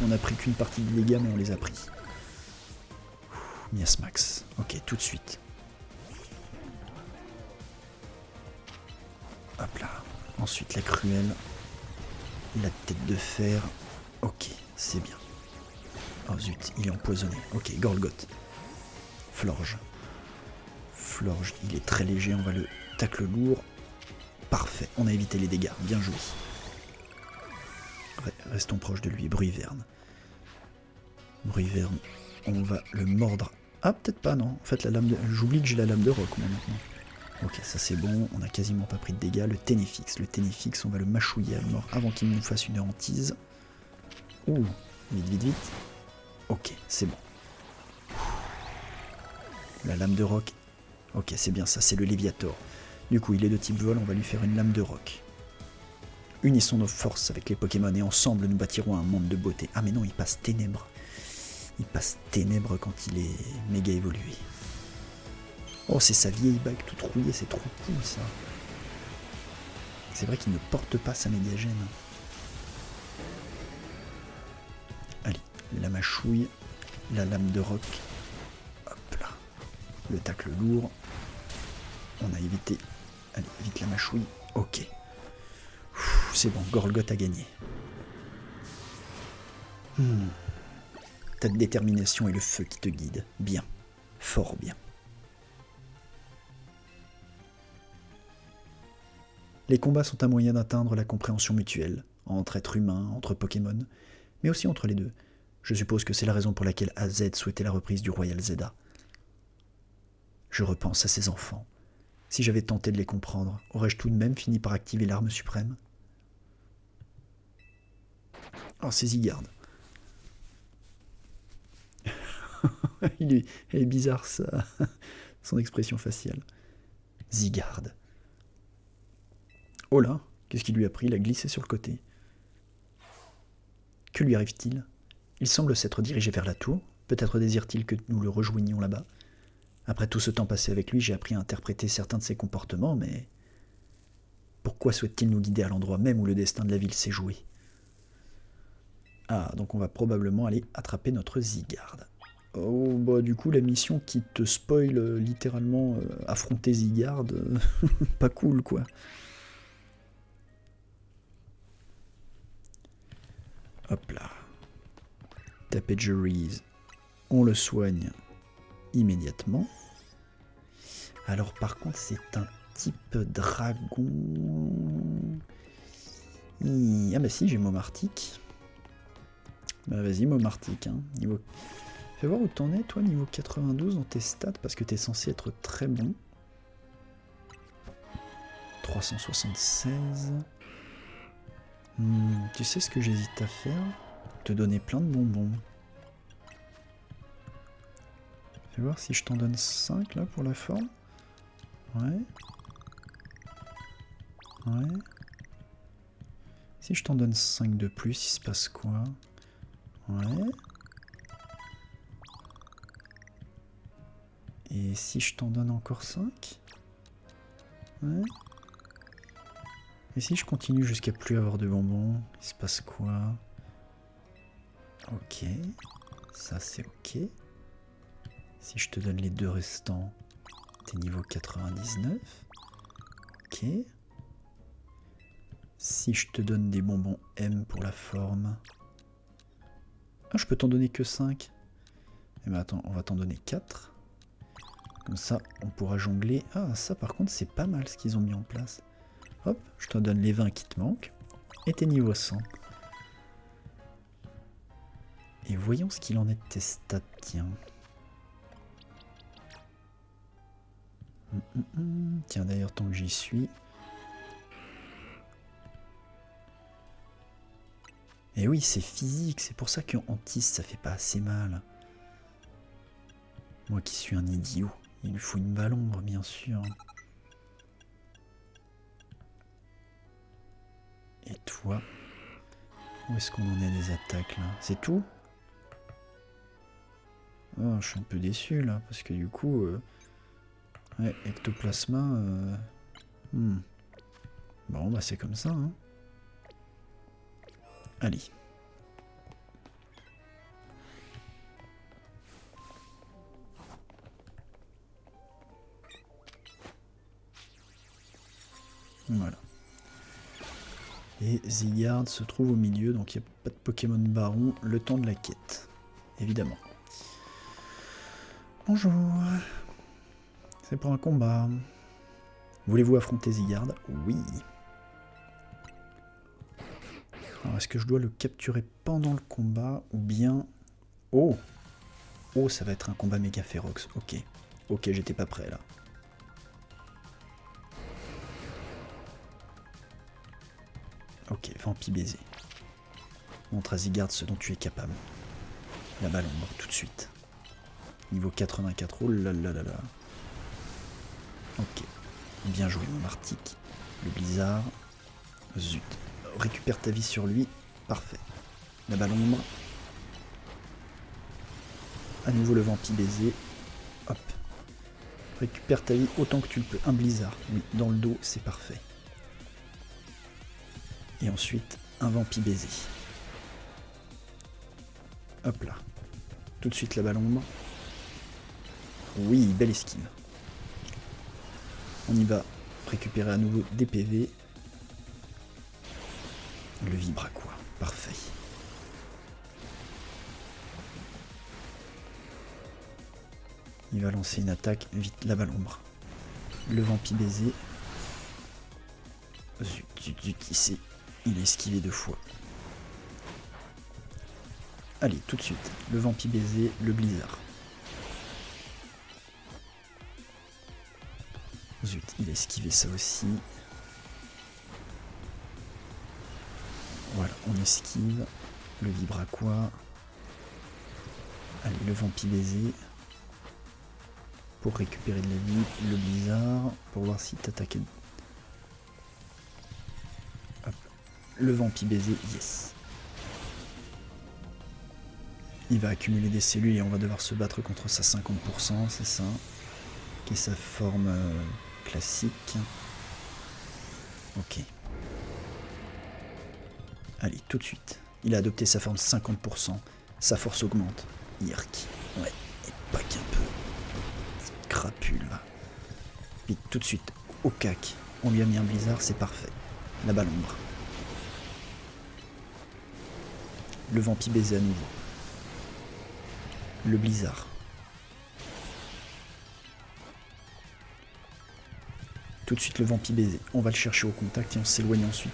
On a pris qu'une partie des dégâts, mais on les a pris. Miasmax. Ok, tout de suite. Hop là. Ensuite, la cruelle. La tête de fer. Ok, c'est bien. Oh zut, il est empoisonné. Ok, Gorgoth. Florge. Florge, il est très léger, on va le tacle lourd. Parfait, on a évité les dégâts, bien joué. Restons proches de lui, Bruyverne. Bruyverne, on va le mordre. Ah, peut-être pas, non. En fait, la lame de... j'oublie que j'ai la lame de roc, moi, maintenant. Ok, ça c'est bon, on a quasiment pas pris de dégâts. Le Ténéfix, on va le mâchouiller à mort avant qu'il nous fasse une hantise. Ouh, vite, vite, vite. Ok, c'est bon. La lame de roc. Ok, c'est bien ça, c'est le Léviator. Du coup, il est de type vol, on va lui faire une lame de roc. Unissons nos forces avec les Pokémon et ensemble nous bâtirons un monde de beauté. Ah mais non, il passe ténèbres. Il passe ténèbres quand il est méga évolué. Oh, c'est sa vieille bague toute rouillée, c'est trop cool ça. C'est vrai qu'il ne porte pas sa mégagène. Allez, la mâchouille, la lame de roc. Hop là. Le tacle lourd. On a évité. Allez, vite la mâchouille. Ok. C'est bon, Gorgoth a gagné. Ta détermination et le feu qui te guide. Bien. Fort bien. Les combats sont un moyen d'atteindre la compréhension mutuelle, entre êtres humains, entre Pokémon, mais aussi entre les deux. Je suppose que c'est la raison pour laquelle AZ souhaitait la reprise du Royal Zelda. Je repense à ces enfants. Si j'avais tenté de les comprendre, aurais-je tout de même fini par activer l'arme suprême? Oh, c'est Zygarde. Elle est bizarre, ça. Son expression faciale. Zygarde. Oh là, qu'est-ce qui lui a pris? Il a glissé sur le côté. Que lui arrive-t-il? Il semble s'être dirigé vers la tour. Peut-être désire-t-il que nous le rejoignions là-bas. Après tout ce temps passé avec lui, j'ai appris à interpréter certains de ses comportements, mais... Pourquoi souhaite-t-il nous guider à l'endroit même où le destin de la ville s'est joué? Ah, donc on va probablement aller attraper notre Zygarde. Oh, bah du coup, la mission qui te spoil littéralement affronter Zygarde, pas cool, quoi. Hop là. Tapegeries, on le soigne immédiatement. Alors par contre, c'est un type dragon. Ah bah si, j'ai Momartic. Bah vas-y, Momartic. Hein. Niveau... Fais voir où t'en es, toi, niveau 92 dans tes stats, parce que t'es censé être très bon. 376. Tu sais ce que j'hésite à faire? Te donner plein de bonbons. Fais voir si je t'en donne 5 là pour la forme. Ouais. Ouais. Si je t'en donne 5 de plus, il se passe quoi? Ouais. Et si je t'en donne encore 5? Ouais. Et si je continue jusqu'à plus avoir de bonbons, il se passe quoi? Ok. Ça c'est ok. Si je te donne les deux restants, T'es niveau 99. Ok. Si je te donne des bonbons M pour la forme... Ah, je peux t'en donner que 5. Eh ben attends, on va t'en donner 4. Comme ça, on pourra jongler. Ah, ça par contre, c'est pas mal ce qu'ils ont mis en place. Hop, je te donne les 20 qui te manquent. Et t'es niveau 100. Et voyons ce qu'il en est de tes stats, tiens. Tiens, d'ailleurs, tant que j'y suis... Et oui, c'est physique, c'est pour ça qu'en tis, ça fait pas assez mal. Moi qui suis un idiot, il lui faut une balle ombre, bien sûr. Et toi, où est-ce qu'on en est des attaques, là? C'est tout? Oh, je suis un peu déçu, là, parce que du coup... ouais, ectoplasma... Bon, bah c'est comme ça, hein. Allez. Voilà. Et Zygarde se trouve au milieu, donc il n'y a pas de Pokémon Baron, le temps de la quête. Évidemment. Bonjour. C'est pour un combat. Voulez-vous affronter Zygarde? Oui. Alors, est-ce que je dois le capturer pendant le combat ou bien... Oh! Oh, ça va être un combat méga férox. Ok. Ok, j'étais pas prêt, là. Ok, Vampi baiser. Montre à Zygarde ce dont tu es capable. La balle ombre, tout de suite. Niveau 84, oh là là là là. Ok. Bien joué, mon Martik. Le blizzard. Zut. Récupère ta vie sur lui. Parfait. La balle ombre. À nouveau le Vampi baiser. Hop. Récupère ta vie autant que tu le peux. Un blizzard. Oui, dans le dos, c'est parfait. Et ensuite, un Vampi baiser. Hop là. Tout de suite la balle ombre. Oui, belle esquive. On y va récupérer à nouveau des PV. Le vibraqua. Parfait. Il va lancer une attaque. Vite, la balle ombre. Le Vampi baiser. Zut, zut, zut, il a esquivé 2 fois. Allez, tout de suite. Le Vampi baiser, le blizzard. Zut, il a esquivé ça aussi. Voilà, on esquive. Le vibraqua. Allez, le Vampi baiser. Pour récupérer de la vie. Le blizzard. Pour voir si t'attaques. Hop. Le Vampi baiser, yes. Il va accumuler des cellules et on va devoir se battre contre sa 50%, c'est ça. Qui est sa forme classique. Ok. Allez, tout de suite. Il a adopté sa forme 50%. Sa force augmente. Yerk. Ouais, et pas qu'un peu. Crapule, va. Vite, tout de suite. Au cac. On lui a mis un blizzard, c'est parfait. La balle ombre. Le Vampi baiser à nouveau. Le blizzard. Tout de suite le Vampi baiser. On va le chercher au contact et on s'éloigne ensuite.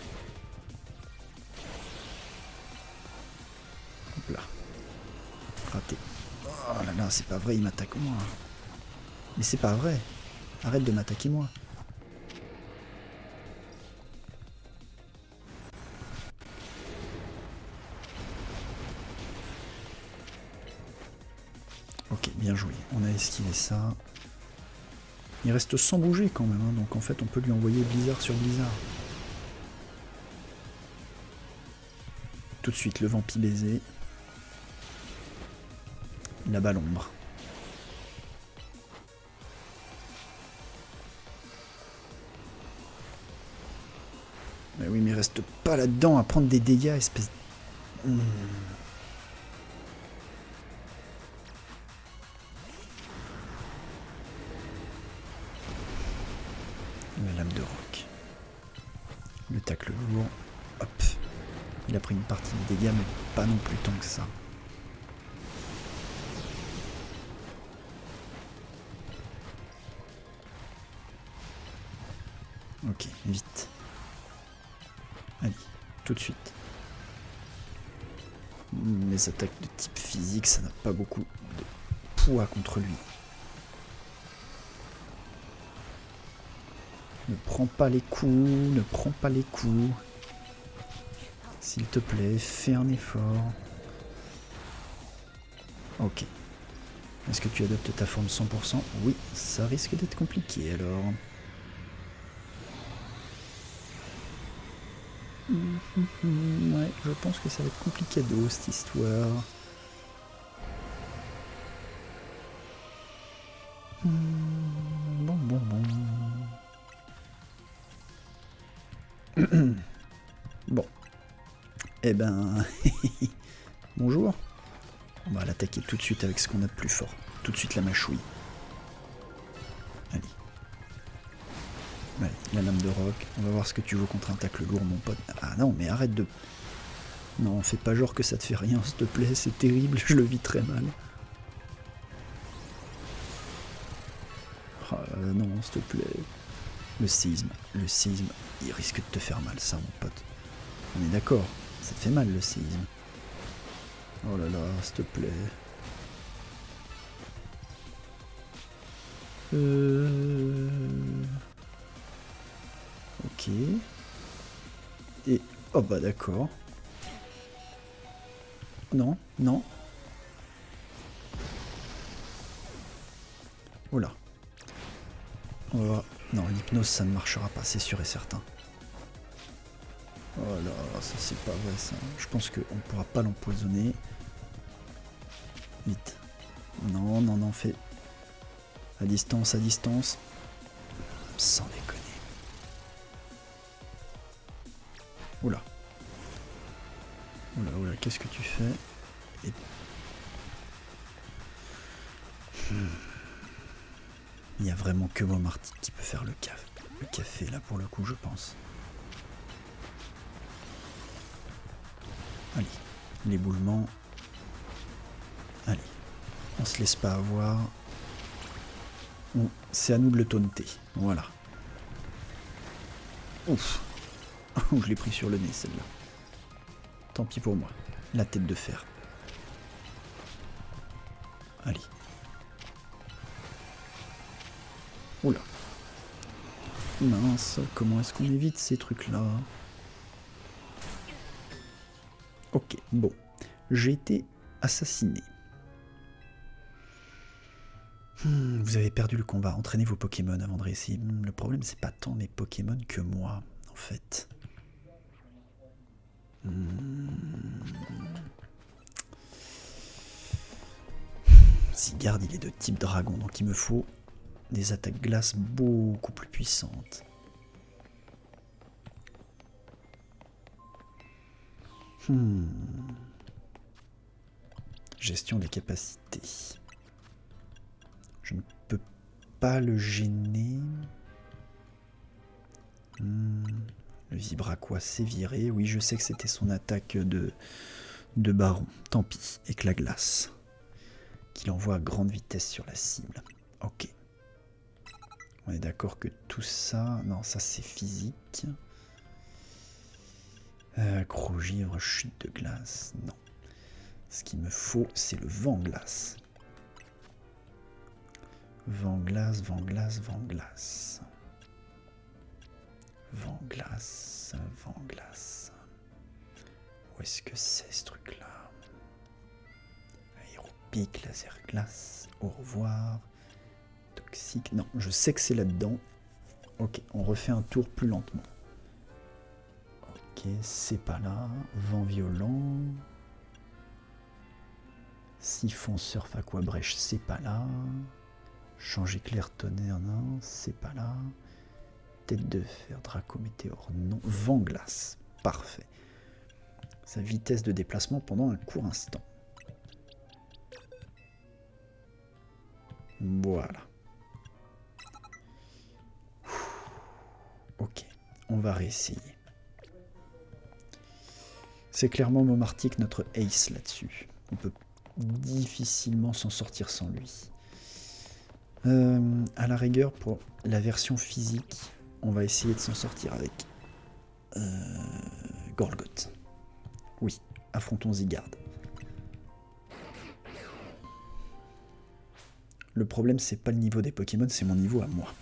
Hop là. Raté. Oh là là, c'est pas vrai, il m'attaque moi. Mais c'est pas vrai. Arrête de m'attaquer moi. Ok, bien joué. On a esquivé ça. Il reste sans bouger quand même, hein, donc en fait on peut lui envoyer blizzard sur blizzard. Tout de suite le Vampi baiser. La balle ombre. Mais oui, mais reste pas là-dedans à prendre des dégâts, espèce de... Le tacle lourd. Hop. Il a pris une partie de dégâts, mais pas non plus tant que ça. Ok, vite. Allez, tout de suite. Mes attaques de type physique, ça n'a pas beaucoup de poids contre lui. Ne prends pas les coups, ne prends pas les coups. S'il te plaît, fais un effort. Ok. Est-ce que tu adoptes ta forme 100%? Oui, ça risque d'être compliqué alors. Ouais, je pense que ça va être compliqué d'eau cette histoire. Bon. Bon. Eh ben... Bonjour. On va l'attaquer tout de suite avec ce qu'on a de plus fort. Tout de suite la mâchouille. Allez. Allez, la lame de roc. On va voir ce que tu vaux contre un tacle lourd, mon pote. Ah non, mais arrête de... Non, fais pas genre que ça te fait rien, s'il te plaît. C'est terrible, je le vis très mal. Oh, non, s'il te plaît. Le séisme, il risque de te faire mal, ça, mon pote. On est d'accord, ça te fait mal, le séisme. Oh là là, s'il te plaît. Ok. Et... Oh bah d'accord. Non. Oh là. On va voir. Non, l'hypnose, ça ne marchera pas, c'est sûr et certain. Oh là, ça c'est pas vrai ça. Je pense qu'on ne pourra pas l'empoisonner. Vite. Non, fais. À distance. Sans déconner. Oula, qu'est-ce que tu fais? Et... Il n'y a vraiment que Momarty qui peut faire le café là pour le coup, je pense. Allez, l'éboulement. Allez, on se laisse pas avoir. C'est à nous de le taunter, voilà. Ouf. Je l'ai pris sur le nez celle-là. Tant pis pour moi. La tête de fer. Allez. Oula. Mince, comment est-ce qu'on évite ces trucs-là? Ok, bon. J'ai été assassiné. Vous avez perdu le combat. Entraînez vos Pokémon avant de réussir. Le problème, c'est pas tant mes Pokémon que moi, en fait. Zygarde, il est de type dragon, donc il me faut des attaques glace beaucoup plus puissantes. Gestion des capacités. Je ne peux pas le gêner. Le Vibraquois s'est viré. Oui, je sais que c'était son attaque de baron. Tant pis, éclat glace. Qu'il envoie à grande vitesse sur la cible. Ok. On est d'accord que tout ça... Non, ça c'est physique. Gros givre, chute de glace. Non. Ce qu'il me faut, c'est le vent glace. Vent glace. Vent glace. Où est-ce que c'est ce truc-là? Aéropique, laser glace. Au revoir. Toxique. Non, je sais que c'est là-dedans. Ok, on refait un tour plus lentement. Ok, c'est pas là. Vent violent. Siphon surf aquabrèche, c'est pas là. Changer clair tonnerre, non, c'est pas là. Tête de fer, Draco météore, non. Vent glace, parfait. Sa vitesse de déplacement pendant un court instant. Voilà. Ok, on va réessayer. C'est clairement Momartic notre ace là-dessus. On peut difficilement s'en sortir sans lui. À la rigueur, pour la version physique, on va essayer de s'en sortir avec Gorgoth. Oui, affrontons Zygarde. Le problème, c'est pas le niveau des Pokémon, c'est mon niveau à moi.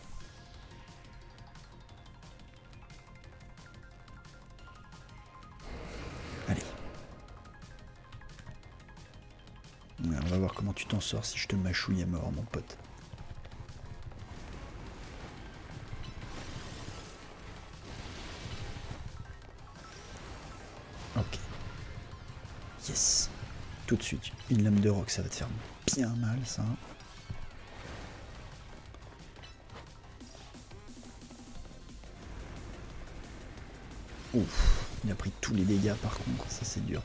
Allez. On va voir comment tu t'en sors si je te mâchouille à mort, mon pote. Ok. Yes. Tout de suite, une lame de roc, ça va te faire bien mal, ça. Ouf, il a pris tous les dégâts par contre, ça c'est dur.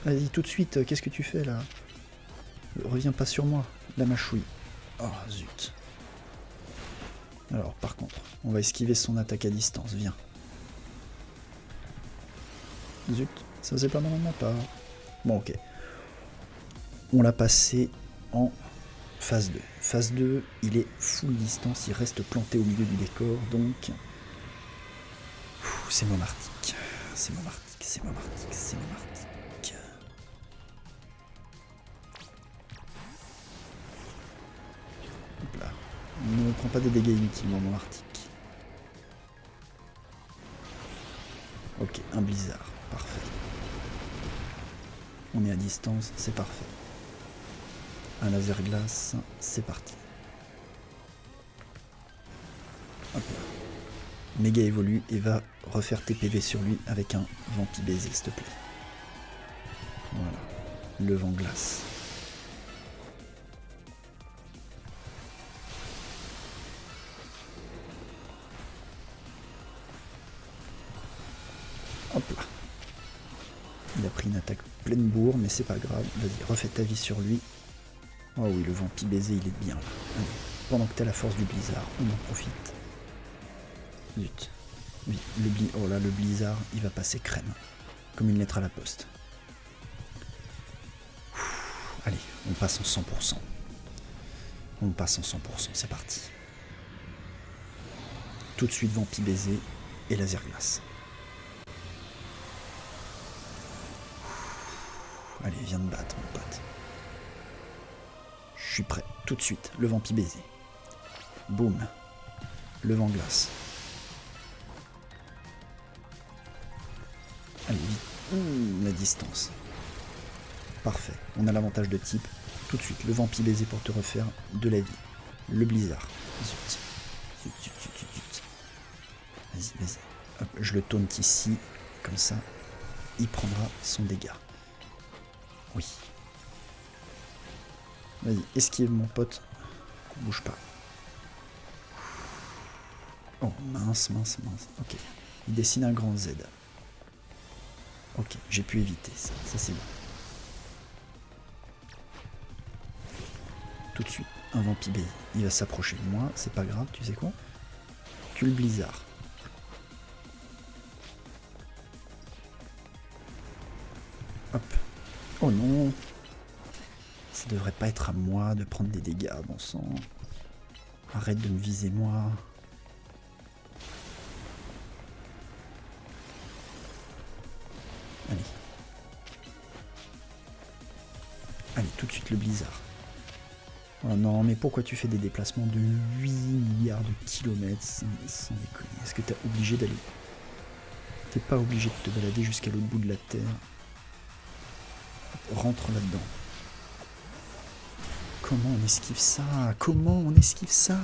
Vas-y, tout de suite, qu'est-ce que tu fais là? Reviens pas sur moi, la mâchouille. Oh zut. Alors par contre, on va esquiver son attaque à distance, viens. Zut, ça c'est pas mal de ma part. Bon ok. On l'a passé en phase 2. Phase 2, il est full distance, il reste planté au milieu du décor, donc... C'est Momartic. C'est Momartic, c'est Momartic, c'est Momartic. Hop là. Ne prend pas des dégâts inutilement, Momartic. Ok, un blizzard, parfait. On est à distance, c'est parfait. Un laser glace, c'est parti. Hop là. Méga évolue et va refaire tes PV sur lui avec un vampi baiser, s'il te plaît. Voilà. Le vent glace. Hop là. Il a pris une attaque pleine bourre, mais c'est pas grave. Vas-y, refais ta vie sur lui. Oh oui, le vampi baiser, il est bien là. Allez. Pendant que t'as la force du blizzard, on en profite. Zut. Oui, oh là, le blizzard, il va passer crème. Comme une lettre à la poste. Allez, on passe en 100%. On passe en 100%, c'est parti. Tout de suite, vampi baiser et laser glace. Allez, viens de battre, mon pote. Je suis prêt, tout de suite, le vampi baiser. Boum. Le vent glace. Allez, vite. La distance. Parfait. On a l'avantage de type. Tout de suite, le vampi baiser pour te refaire de la vie. Le blizzard. Zut. Zut, zut, zut, zut, zut. Vas-y, vas-y. Hop, je le taunt ici. Comme ça, il prendra son dégât. Oui. Vas-y, esquive mon pote. Bouge pas. Oh, mince, mince, mince. Ok. Il dessine un grand Z. Ok, j'ai pu éviter ça. Ça, c'est bon. Tout de suite, un vampi baiser. Il va s'approcher de moi. C'est pas grave, tu sais quoi? Que le blizzard. Hop. Oh non. Ça devrait pas être à moi de prendre des dégâts, bon sang. Arrête de me viser moi. Allez. Allez, tout de suite le blizzard. Oh non, mais pourquoi tu fais des déplacements de 8 milliards de kilomètres sans déconner? Est-ce que t'es obligé d'aller... T'es pas obligé de te balader jusqu'à l'autre bout de la Terre. Rentre là-dedans. Comment on esquive ça? Comment on esquive ça?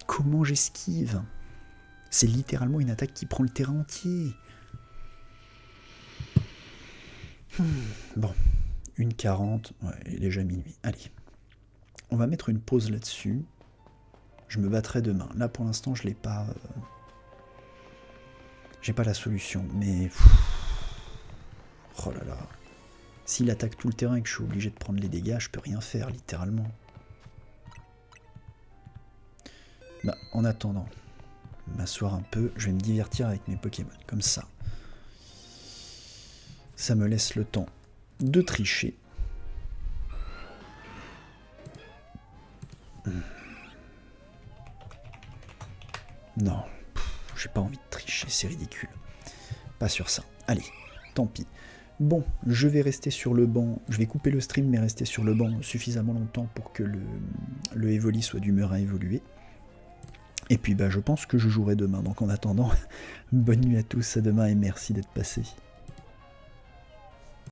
Comment j'esquive? C'est littéralement une attaque qui prend le terrain entier. Bon, une 40, ouais, il est déjà minuit. Allez, on va mettre une pause là-dessus. Je me battrai demain. Là, pour l'instant, je l'ai pas... J'ai pas la solution, mais... Oh là là. S'il attaque tout le terrain et que je suis obligé de prendre les dégâts, je peux rien faire, littéralement. Bah, en attendant, m'asseoir un peu. Je vais me divertir avec mes Pokémon, comme ça. Ça me laisse le temps de tricher. Non, j'ai pas envie de tricher, c'est ridicule. Pas sur ça. Allez, tant pis. Bon, je vais rester sur le banc, je vais couper le stream mais rester sur le banc suffisamment longtemps pour que le Evoli soit d'humeur à évoluer. Et puis bah je pense que je jouerai demain, donc en attendant, bonne nuit à tous, à demain et merci d'être passés.